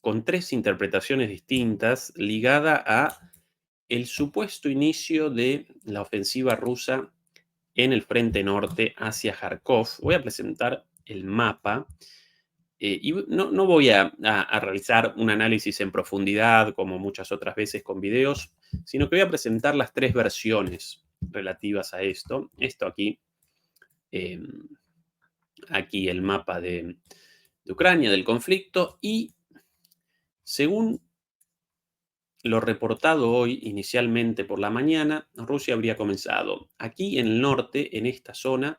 con 3 interpretaciones distintas ligada a el supuesto inicio de la ofensiva rusa en el frente norte hacia Kharkov. Voy a presentar el mapa y no voy a realizar un análisis en profundidad como muchas otras veces con videos, sino que voy a presentar las 3 versiones relativas a esto. Esto aquí, aquí el mapa de Ucrania, del conflicto, y según lo reportado hoy inicialmente por la mañana, Rusia habría comenzado aquí en el norte, en esta zona,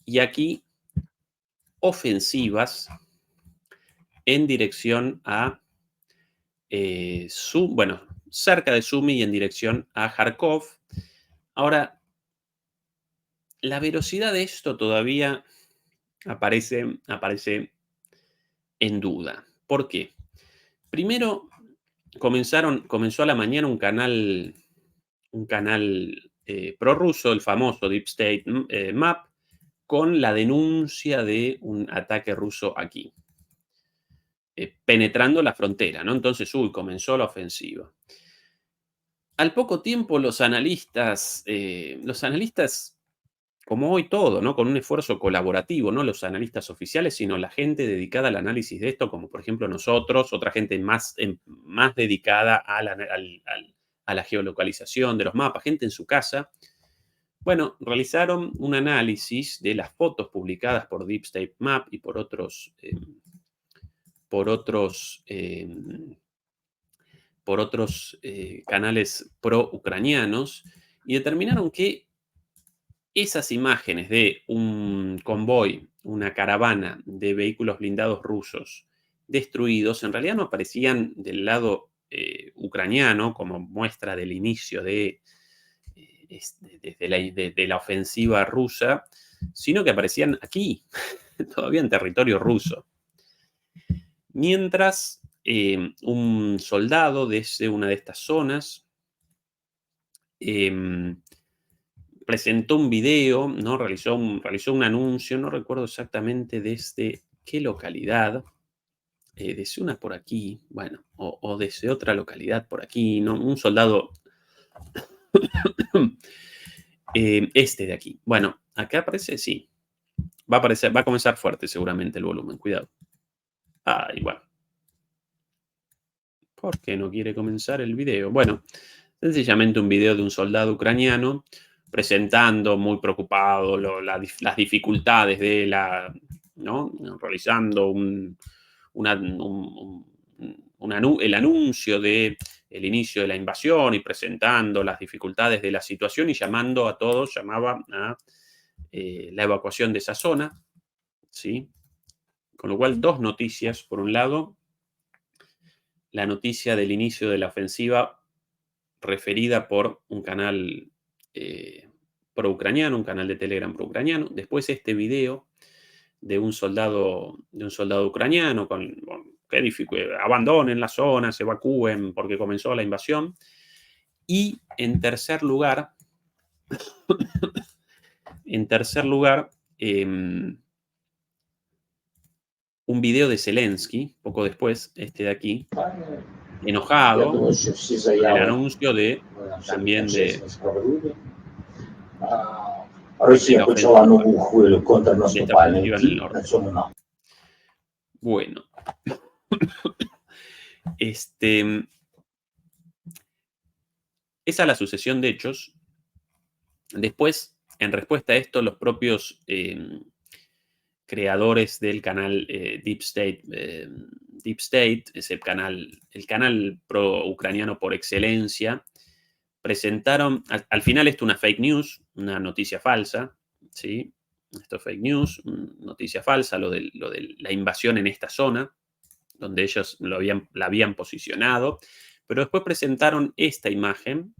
y aquí ofensivas en dirección a cerca de Sumy y en dirección a Kharkov. Ahora, la velocidad de esto todavía aparece en duda. ¿Por qué? Primero, comenzó a la mañana un canal prorruso, el famoso Deep State Map, con la denuncia de un ataque ruso aquí, penetrando la frontera, ¿no? Entonces, comenzó la ofensiva. Al poco tiempo, los analistas, como hoy todo, ¿no? Con un esfuerzo colaborativo, no los analistas oficiales, sino la gente dedicada al análisis de esto, como por ejemplo nosotros, otra gente más dedicada a la geolocalización de los mapas, gente en su casa. Bueno, realizaron un análisis de las fotos publicadas por Deep State Map y por otros canales pro-ucranianos y determinaron que esas imágenes de un convoy, una caravana de vehículos blindados rusos destruidos, en realidad no aparecían del lado ucraniano como muestra del inicio de la ofensiva rusa, sino que aparecían aquí, todavía en territorio ruso. Mientras un soldado desde una de estas zonas presentó un video, ¿no? Realizó un anuncio, no recuerdo exactamente desde qué localidad, desde una por aquí, bueno, o desde otra localidad por aquí, ¿no? Un soldado este de aquí. Bueno, acá aparece, sí. Va a comenzar fuerte seguramente el volumen, cuidado. Igual. ¿Por qué no quiere comenzar el video? Bueno, sencillamente un video de un soldado ucraniano presentando muy preocupado las dificultades de ¿no? Realizando el anuncio del inicio de la invasión y presentando las dificultades de la situación y llamaba a la evacuación de esa zona, ¿sí? Con lo cual, dos noticias. Por un lado, la noticia del inicio de la ofensiva referida por un canal pro-ucraniano, un canal de Telegram pro-ucraniano. Después este video de un soldado ucraniano que abandonen la zona, se evacúen porque comenzó la invasión. Y en tercer lugar, un video de Zelensky, poco después, este de aquí, enojado con el anuncio también de Росія почала нову хвилю контрнаступальних дій на цьому напрямку. Bueno, esa es la sucesión de hechos. Después, en respuesta a esto, los propios creadores del canal Deep State, es el canal pro-ucraniano por excelencia, presentaron, al final esto es una fake news, una noticia falsa, ¿sí? Esto es fake news, noticia falsa, lo de la invasión en esta zona, donde ellos la habían posicionado, pero después presentaron esta imagen,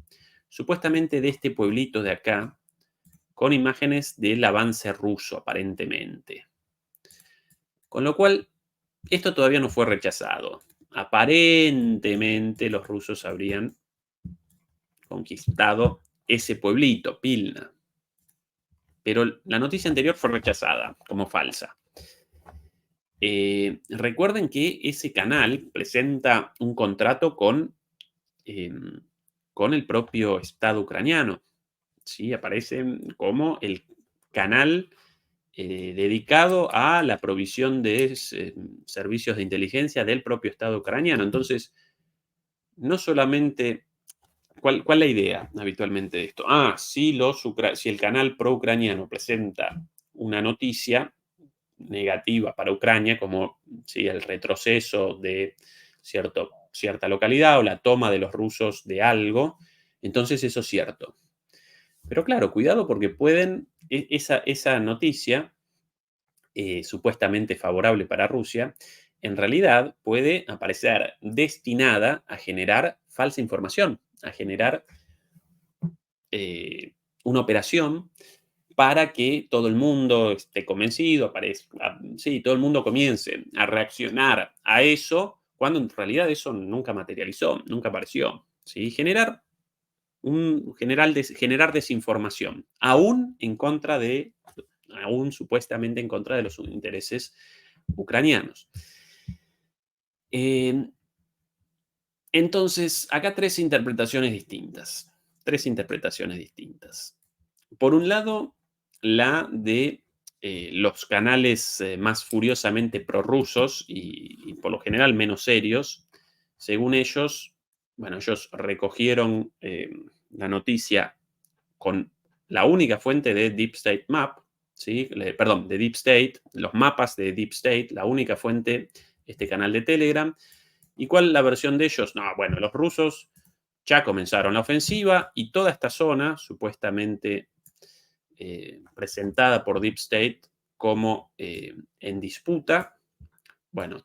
supuestamente de este pueblito de acá, con imágenes del avance ruso, aparentemente. Con lo cual, esto todavía no fue rechazado. Aparentemente los rusos habrían conquistado ese pueblito, Pilna. Pero la noticia anterior fue rechazada como falsa. Recuerden que ese canal presenta un contrato con el propio Estado ucraniano. ¿Sí? Aparece como el canal dedicado a la provisión de servicios de inteligencia del propio Estado ucraniano. Entonces, no solamente... ¿Cuál es la idea habitualmente de esto? Si el canal pro-ucraniano presenta una noticia negativa para Ucrania, como el retroceso de cierta localidad o la toma de los rusos de algo, entonces eso es cierto. Pero claro, cuidado porque pueden, esa noticia supuestamente favorable para Rusia, en realidad puede aparecer destinada a generar falsa información, a generar una operación para que todo el mundo esté convencido, todo el mundo comience a reaccionar a eso, cuando en realidad eso nunca materializó, nunca apareció. ¿Sí? Generar desinformación, aún supuestamente en contra de los intereses ucranianos. Entonces, acá tres interpretaciones distintas. Por un lado, la de los canales más furiosamente prorrusos y por lo general menos serios. Según ellos, ellos recogieron la noticia con la única fuente de Deep State Map, ¿sí? De Deep State, los mapas de Deep State, la única fuente, este canal de Telegram. ¿Y cuál es la versión de ellos? Los rusos ya comenzaron la ofensiva y toda esta zona, supuestamente presentada por Deep State como en disputa,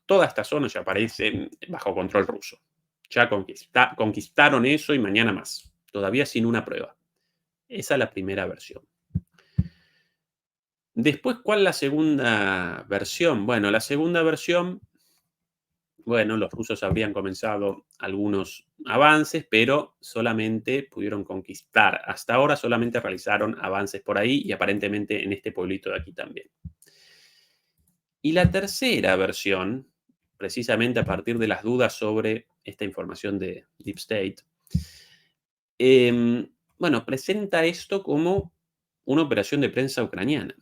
toda esta zona ya aparece bajo control ruso. Ya conquistaron eso y mañana más, todavía sin una prueba. Esa es la primera versión. Después, ¿cuál es la segunda versión? La segunda versión, los rusos habrían comenzado algunos avances, pero solamente pudieron conquistar. Hasta ahora solamente realizaron avances por ahí y aparentemente en este pueblito de aquí también. Y la tercera versión, precisamente a partir de las dudas sobre esta información de Deep State, presenta esto como una operación de prensa ucraniana.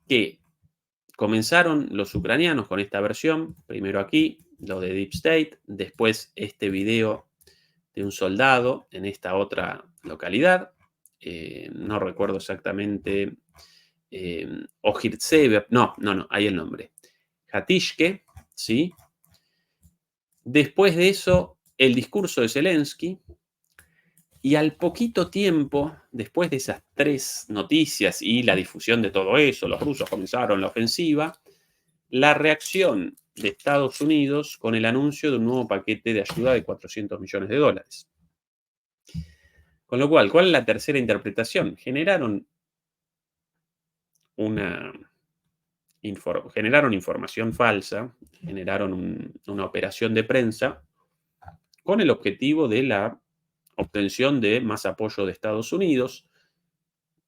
Que comenzaron los ucranianos con esta versión, primero aquí, lo de Deep State, después este video de un soldado en esta otra localidad, no recuerdo exactamente, Ojirtsev, no, ahí el nombre, Hatishke, ¿sí? Después de eso, el discurso de Zelensky, y al poquito tiempo, después de esas 3 noticias y la difusión de todo eso, los rusos comenzaron la ofensiva, la reacción de Estados Unidos con el anuncio de un nuevo paquete de ayuda de $400 millones. Con lo cual, ¿cuál es la tercera interpretación? Generaron información falsa, generaron una operación de prensa con el objetivo de la obtención de más apoyo de Estados Unidos,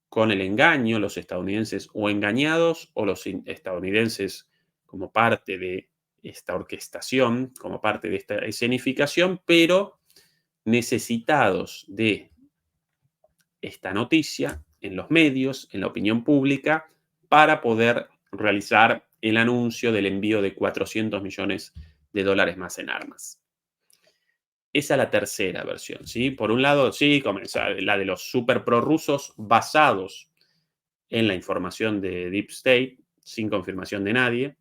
con el engaño, los estadounidenses o engañados, o los estadounidenses como parte de esta orquestación, como parte de esta escenificación, pero necesitados de esta noticia en los medios, en la opinión pública, para poder realizar el anuncio del envío de $400 millones más en armas. Esa es la tercera versión, ¿sí? Por un lado, sí, comienza la de los super prorrusos basados en la información de Deep State, sin confirmación de nadie.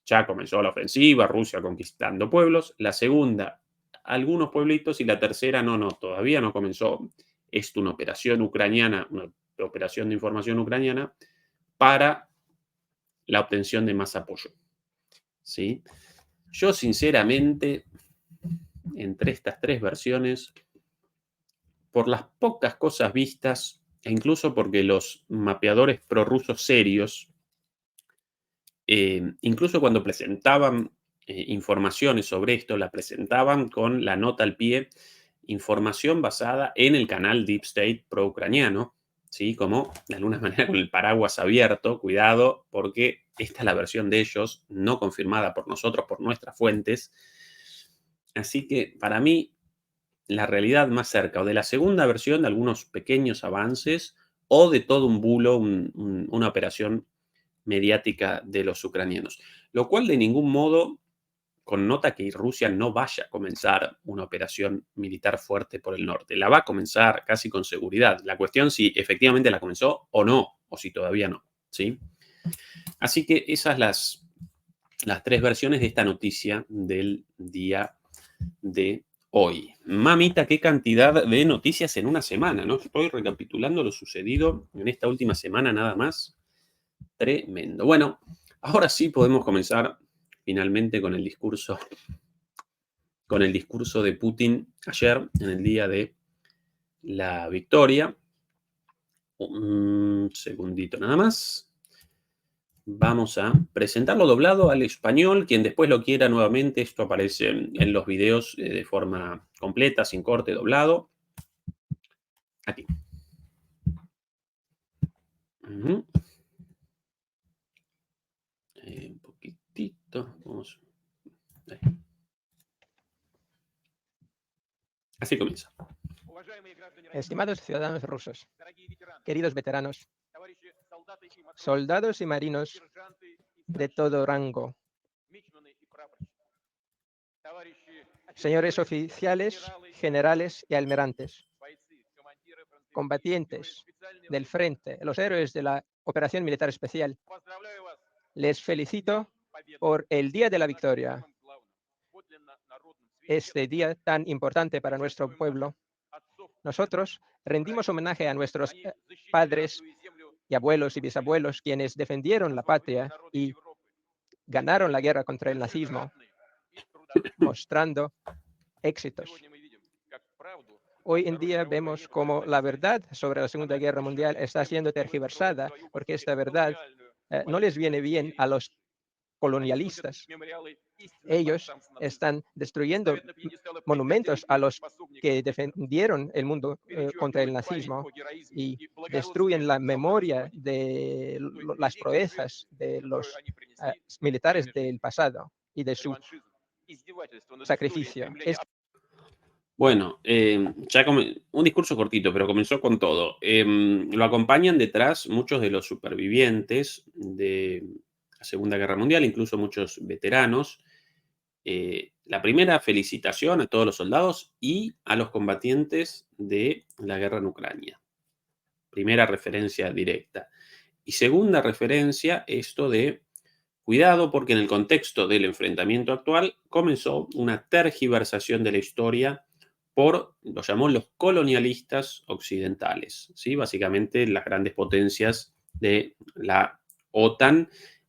Ya comenzó la ofensiva, Rusia conquistando pueblos. La segunda, algunos pueblitos, y la tercera, todavía no comenzó. Es una operación ucraniana, una operación de información ucraniana para la obtención de más apoyo, ¿sí? Yo, sinceramente, entre estas 3 versiones, por las pocas cosas vistas, e incluso porque los mapeadores prorrusos serios, incluso cuando presentaban informaciones sobre esto, la presentaban con la nota al pie, información basada en el canal Deep State pro-ucraniano, ¿sí? Como de alguna manera con el paraguas abierto, cuidado, porque esta es la versión de ellos, no confirmada por nosotros, por nuestras fuentes. Así que para mí, la realidad más cerca o de la segunda versión, de algunos pequeños avances, o de todo un bulo, una operación mediática de los ucranianos. Lo cual de ningún modo connota que Rusia no vaya a comenzar una operación militar fuerte por el norte. La va a comenzar casi con seguridad. La cuestión si efectivamente la comenzó o no, o si todavía no, ¿sí? Así que esas las 3 versiones de esta noticia del día de hoy. Mamita, qué cantidad de noticias en una semana, ¿no? Estoy recapitulando lo sucedido en esta última semana nada más. Tremendo. Bueno, ahora sí podemos comenzar finalmente con el discurso de Putin ayer, en el día de la victoria. Un segundito nada más. Vamos a presentarlo doblado al español. Quien después lo quiera nuevamente, esto aparece en los videos de forma completa, sin corte, doblado. Aquí. Un poquitito. Vamos. Ahí. Así comienza. Estimados ciudadanos rusos, queridos veteranos, soldados y marinos de todo rango, señores oficiales, generales y almirantes, combatientes del frente, los héroes de la operación militar especial, les felicito por el Día de la Victoria, este día tan importante para nuestro pueblo. Nosotros rendimos homenaje a nuestros padres y abuelos y bisabuelos, quienes defendieron la patria y ganaron la guerra contra el nazismo, mostrando éxitos. Hoy en día vemos cómo la verdad sobre la Segunda Guerra Mundial está siendo tergiversada, porque esta verdad no les viene bien a los colonialistas. Ellos están destruyendo monumentos a los que defendieron el mundo contra el nazismo y destruyen la memoria de las proezas de los militares del pasado y de su sacrificio. Bueno, un discurso cortito, pero comenzó con todo. Lo acompañan detrás muchos de los supervivientes de la Segunda Guerra Mundial, incluso muchos veteranos. La primera, felicitación a todos los soldados y a los combatientes de la guerra en Ucrania. Primera referencia directa. Y segunda referencia, esto de cuidado, porque en el contexto del enfrentamiento actual comenzó una tergiversación de la historia por, lo llamó, los colonialistas occidentales, ¿sí? Básicamente las grandes potencias de la OTAN,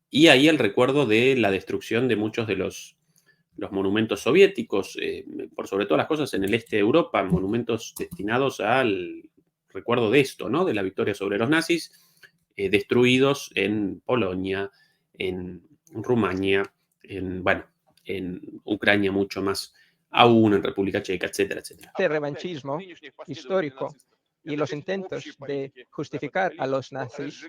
y ahí el recuerdo de la destrucción de muchos de los monumentos soviéticos, por sobre todas las cosas en el este de Europa, monumentos destinados al recuerdo de esto, ¿no? De la victoria sobre los nazis, destruidos en Polonia, en Rumania, en Ucrania mucho más aún, en República Checa, etcétera, etcétera. Este revanchismo histórico y los intentos de justificar a los nazis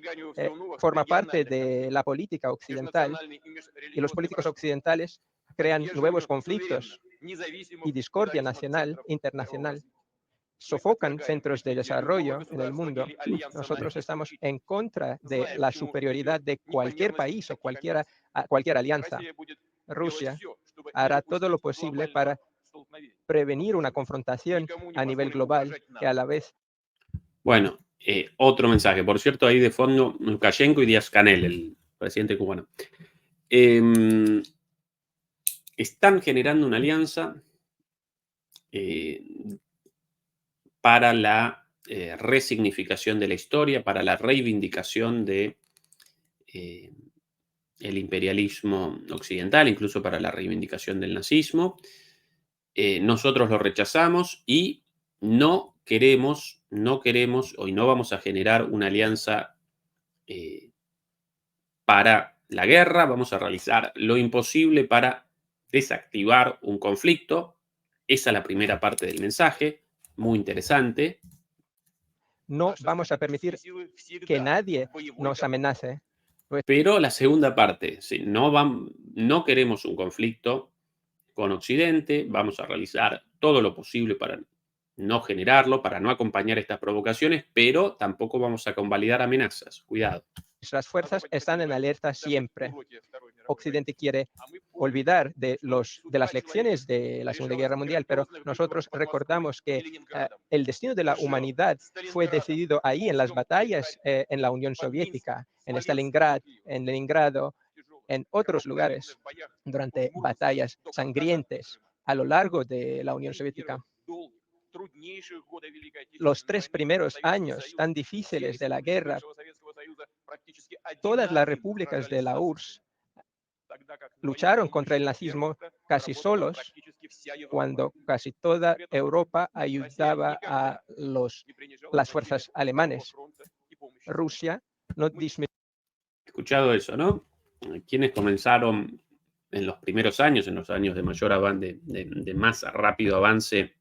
forma parte de la política occidental, y los políticos occidentales crean nuevos conflictos y discordia nacional, internacional, sofocan centros de desarrollo en el mundo. Nosotros estamos en contra de la superioridad de cualquier país o cualquier alianza. Rusia hará todo lo posible para prevenir una confrontación a nivel global y a la vez. Bueno, otro mensaje. Por cierto, ahí de fondo, Lukashenko y Díaz-Canel, el presidente cubano. Están generando una alianza para la resignificación de la historia, para la reivindicación de el imperialismo occidental, incluso para la reivindicación del nazismo. Nosotros lo rechazamos y no queremos, hoy no vamos a generar una alianza para la guerra, vamos a realizar lo imposible para desactivar un conflicto. Esa es la primera parte del mensaje, muy interesante. No vamos a permitir que nadie nos amenace. Pero la segunda parte, sí, no queremos un conflicto con Occidente, vamos a realizar todo lo posible para no generarlo, para no acompañar estas provocaciones, pero tampoco vamos a convalidar amenazas. Cuidado. Nuestras fuerzas están en alerta siempre. Occidente quiere olvidar de las lecciones de la Segunda Guerra Mundial, pero nosotros recordamos que el destino de la humanidad fue decidido ahí en las batallas en la Unión Soviética, en Stalingrad, en Leningrado, en otros lugares, durante batallas sangrientas a lo largo de la Unión Soviética. Los 3 primeros años tan difíciles de la guerra, todas las repúblicas de la URSS lucharon contra el nazismo casi solos, cuando casi toda Europa ayudaba a las fuerzas alemanes. Rusia no disminuyó. Escuchado eso, ¿no? Quienes comenzaron en los primeros años, en los años de mayor avance, de más rápido avance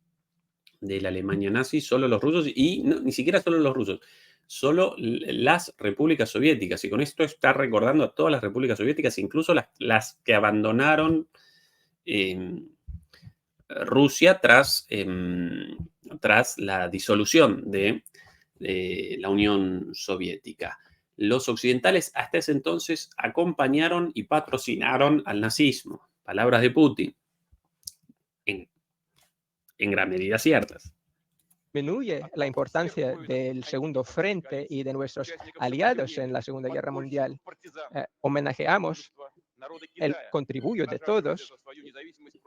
de la Alemania nazi, solo los rusos, y no, ni siquiera solo los rusos, solo las repúblicas soviéticas. Y con esto está recordando a todas las repúblicas soviéticas, incluso las que abandonaron Rusia tras la disolución de la Unión Soviética. Los occidentales hasta ese entonces acompañaron y patrocinaron al nazismo. Palabras de Putin. En gran medida ciertas. Disminuye la importancia del segundo frente y de nuestros aliados en la Segunda Guerra Mundial. Homenajeamos el contribuyo de todos,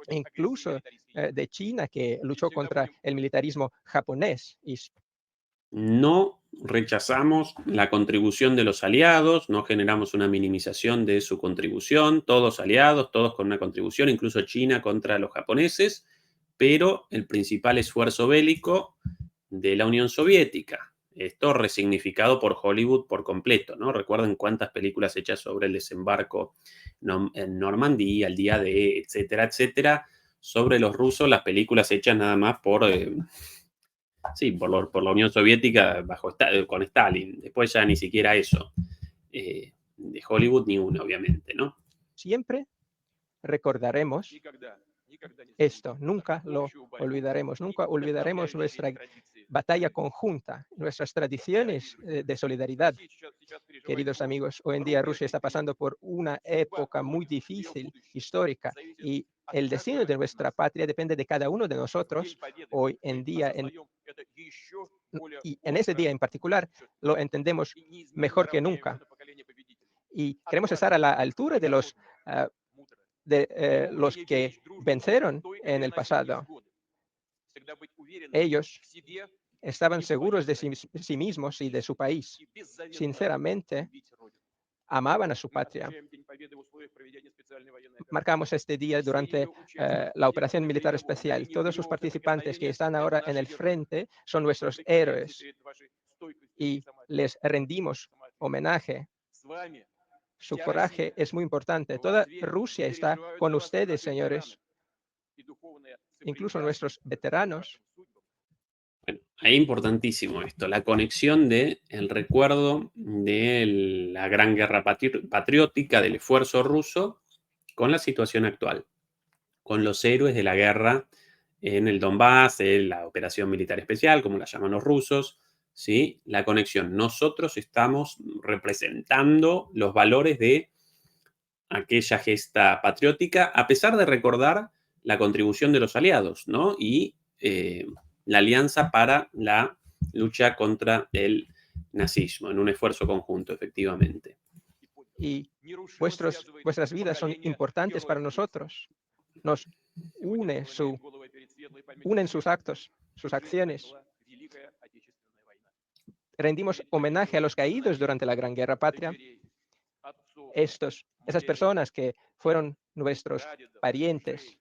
incluso de China, que luchó contra el militarismo japonés. No rechazamos la contribución de los aliados, no generamos una minimización de su contribución, todos aliados, todos con una contribución, incluso China contra los japoneses, pero el principal esfuerzo bélico de la Unión Soviética. Esto resignificado por Hollywood por completo, ¿no? Recuerden cuántas películas hechas sobre el desembarco en Normandía, el día de, etcétera, etcétera. Sobre los rusos, las películas hechas nada más por la Unión Soviética con Stalin. Después ya ni siquiera eso. De Hollywood ni uno, obviamente, ¿no? Siempre recordaremos esto, nunca lo olvidaremos, nunca olvidaremos nuestra batalla conjunta, nuestras tradiciones de solidaridad. Queridos amigos, hoy en día Rusia está pasando por una época muy difícil, histórica, y el destino de nuestra patria depende de cada uno de nosotros hoy en día. y en ese día en particular lo entendemos mejor que nunca. Y queremos estar a la altura de los que vencieron en el pasado. Ellos estaban seguros de sí mismos y de su país. Sinceramente, amaban a su patria. Marcamos este día durante la operación militar especial. Todos sus participantes que están ahora en el frente son nuestros héroes y les rendimos homenaje. Su coraje es muy importante. Toda Rusia está con ustedes, señores, incluso nuestros veteranos. Bueno, es importantísimo esto, la conexión del recuerdo de la gran guerra patriótica, del esfuerzo ruso, con la situación actual, con los héroes de la guerra en el Donbass, de la operación militar especial, como la llaman los rusos, ¿sí? La conexión. Nosotros estamos representando los valores de aquella gesta patriótica, a pesar de recordar la contribución de los aliados, ¿no? Y la alianza para la lucha contra el nazismo, en un esfuerzo conjunto, efectivamente. Y vuestras vidas son importantes para nosotros. Nos unen sus actos, sus acciones. Rendimos homenaje a los caídos durante la Gran Guerra Patria. Esas personas que fueron nuestros parientes,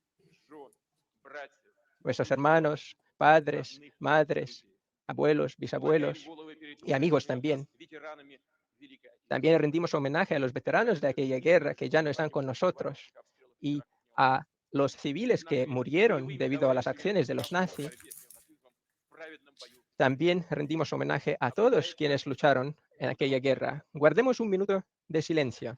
nuestros hermanos, padres, madres, abuelos, bisabuelos y amigos también. También rendimos homenaje a los veteranos de aquella guerra que ya no están con nosotros y a los civiles que murieron debido a las acciones de los nazis. También rendimos homenaje a todos quienes lucharon en aquella guerra. Guardemos un minuto de silencio.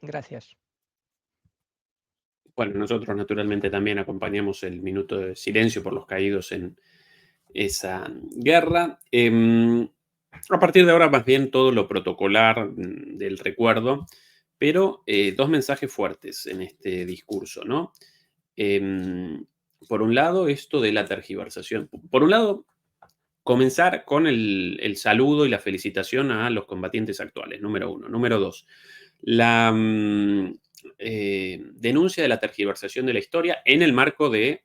Gracias. Bueno, nosotros naturalmente también acompañamos el minuto de silencio por los caídos en esa guerra. A partir de ahora, más bien todo lo protocolar del recuerdo, pero dos mensajes fuertes en este discurso, ¿no? Por un lado, esto de la tergiversación. Por un lado, comenzar con el saludo y la felicitación a los combatientes actuales, número uno. Número dos, la denuncia de la tergiversación de la historia en el marco de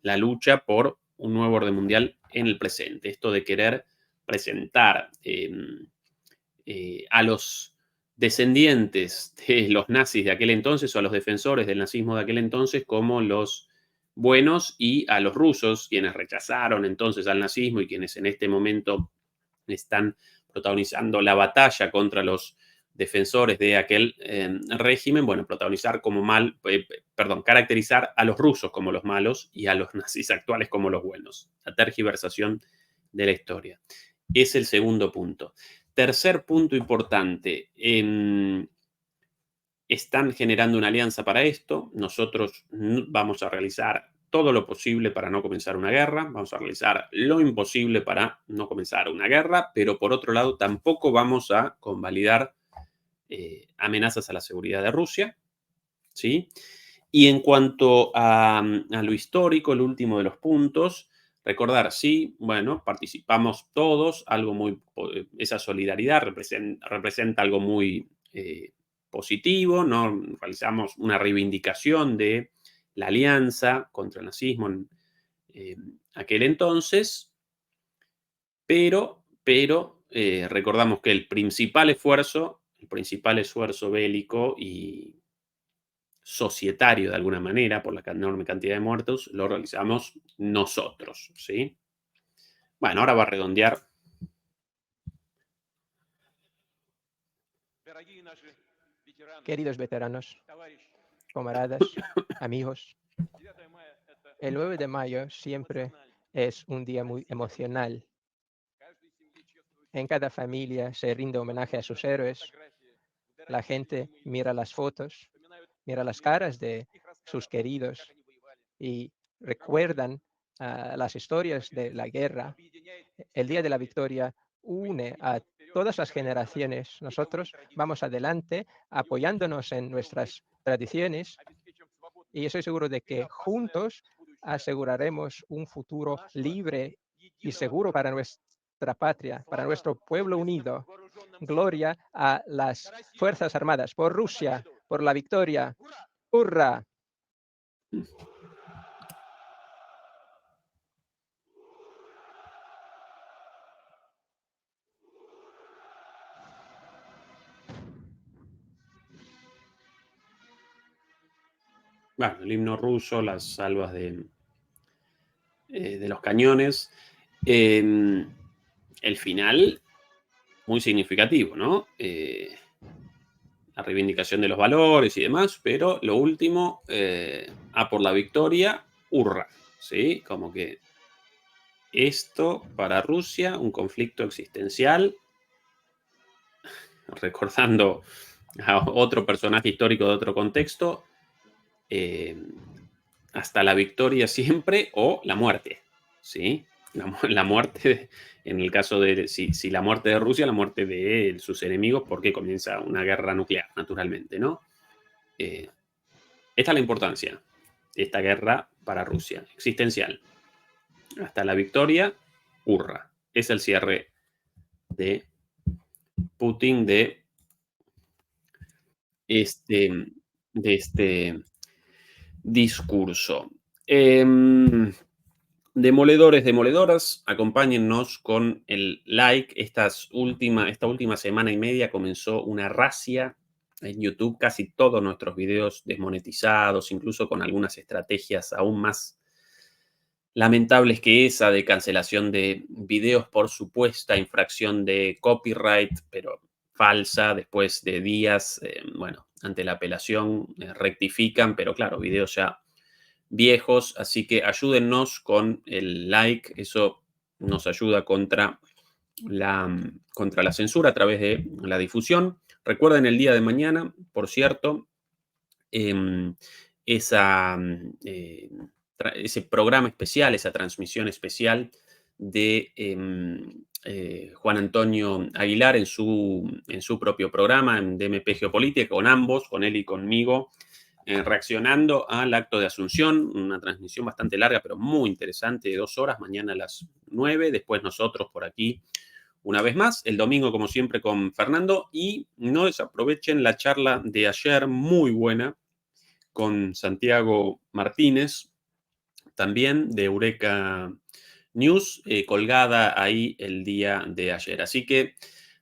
la lucha por un nuevo orden mundial en el presente. Esto de querer presentar a los descendientes de los nazis de aquel entonces o a los defensores del nazismo de aquel entonces como los buenos y a los rusos, quienes rechazaron entonces al nazismo y quienes en este momento están protagonizando la batalla contra los defensores de aquel régimen, bueno, caracterizar a los rusos como los malos y a los nazis actuales como los buenos. La tergiversación de la historia. Es el segundo punto. Tercer punto importante. Están generando una alianza para esto. Nosotros vamos a realizar todo lo posible para no comenzar una guerra. Vamos a realizar lo imposible para no comenzar una guerra, pero por otro lado tampoco vamos a convalidar amenazas a la seguridad de Rusia, ¿sí? Y en cuanto a lo histórico, el último de los puntos, recordar, sí, bueno, participamos todos, esa solidaridad representa algo muy positivo, ¿no? Realizamos una reivindicación de la alianza contra el nazismo en aquel entonces, pero recordamos que el principal esfuerzo el principal esfuerzo bélico y societario de alguna manera, por la enorme cantidad de muertos, lo realizamos nosotros, ¿sí? Bueno, ahora va a redondear. Queridos veteranos, camaradas, amigos, el 9 de mayo siempre es un día muy emocional. En cada familia se rinde homenaje a sus héroes. La gente mira las fotos, mira las caras de sus queridos y recuerdan las historias de la guerra. El Día de la Victoria une a todas las generaciones. Nosotros vamos adelante apoyándonos en nuestras tradiciones y estoy seguro de que juntos aseguraremos un futuro libre y seguro para nuestra patria, para nuestro pueblo unido. Gloria a las Fuerzas Armadas, por Rusia, por la victoria. ¡Hurra! Bueno, el himno ruso, las salvas de los cañones. El final, muy significativo, ¿no? La reivindicación de los valores y demás, pero lo último, a por la victoria, hurra, ¿sí? Como que esto para Rusia, un conflicto existencial, recordando a otro personaje histórico de otro contexto, hasta la victoria siempre o la muerte, ¿sí? La muerte, en el caso de, si la muerte de Rusia, la muerte de sus enemigos, porque comienza una guerra nuclear, naturalmente, ¿no? Esta es la importancia de esta guerra para Rusia, existencial. Hasta la victoria, hurra. Es el cierre de Putin de este discurso. Demoledores, demoledoras, acompáñennos con el like. Esta última semana y media comenzó una racia en YouTube, casi todos nuestros videos desmonetizados, incluso con algunas estrategias aún más lamentables que esa de cancelación de videos por supuesta infracción de copyright, pero falsa, después de días, bueno, ante la apelación rectifican, pero claro, videos ya viejos, así que ayúdennos con el like, eso nos ayuda contra la censura a través de la difusión. Recuerden el día de mañana, por cierto, ese programa especial, esa transmisión especial de Juan Antonio Aguilar en su propio programa, en DMP Geopolítica, con ambos, con él y conmigo, reaccionando al acto de Asunción, una transmisión bastante larga, pero muy interesante, de 2 horas, mañana a las 9, después nosotros por aquí una vez más, el domingo como siempre con Fernando, y no desaprovechen la charla de ayer, muy buena, con Santiago Martínez, también de Eureka News, colgada ahí el día de ayer. Así que,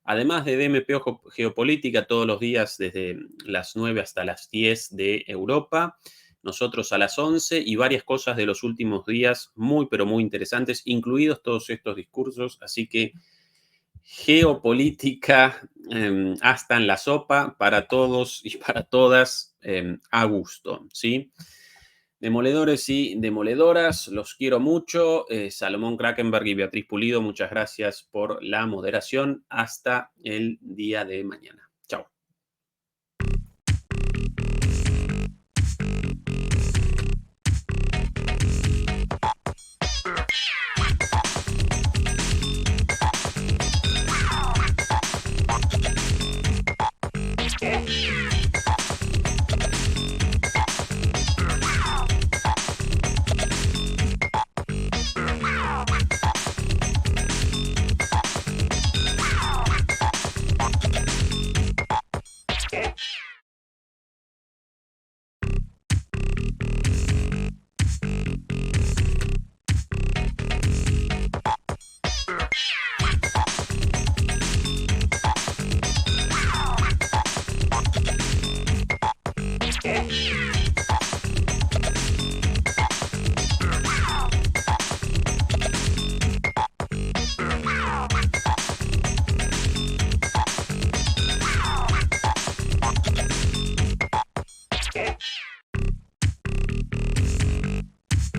además de DMP Geopolítica, todos los días desde las 9 hasta las 10 de Europa, nosotros a las 11 y varias cosas de los últimos días muy, pero muy interesantes, incluidos todos estos discursos. Así que geopolítica hasta en la sopa para todos y para todas a gusto, ¿sí? Demoledores y demoledoras, los quiero mucho. Salomón Krakenberg y Beatriz Pulido, muchas gracias por la moderación. Hasta el día de mañana.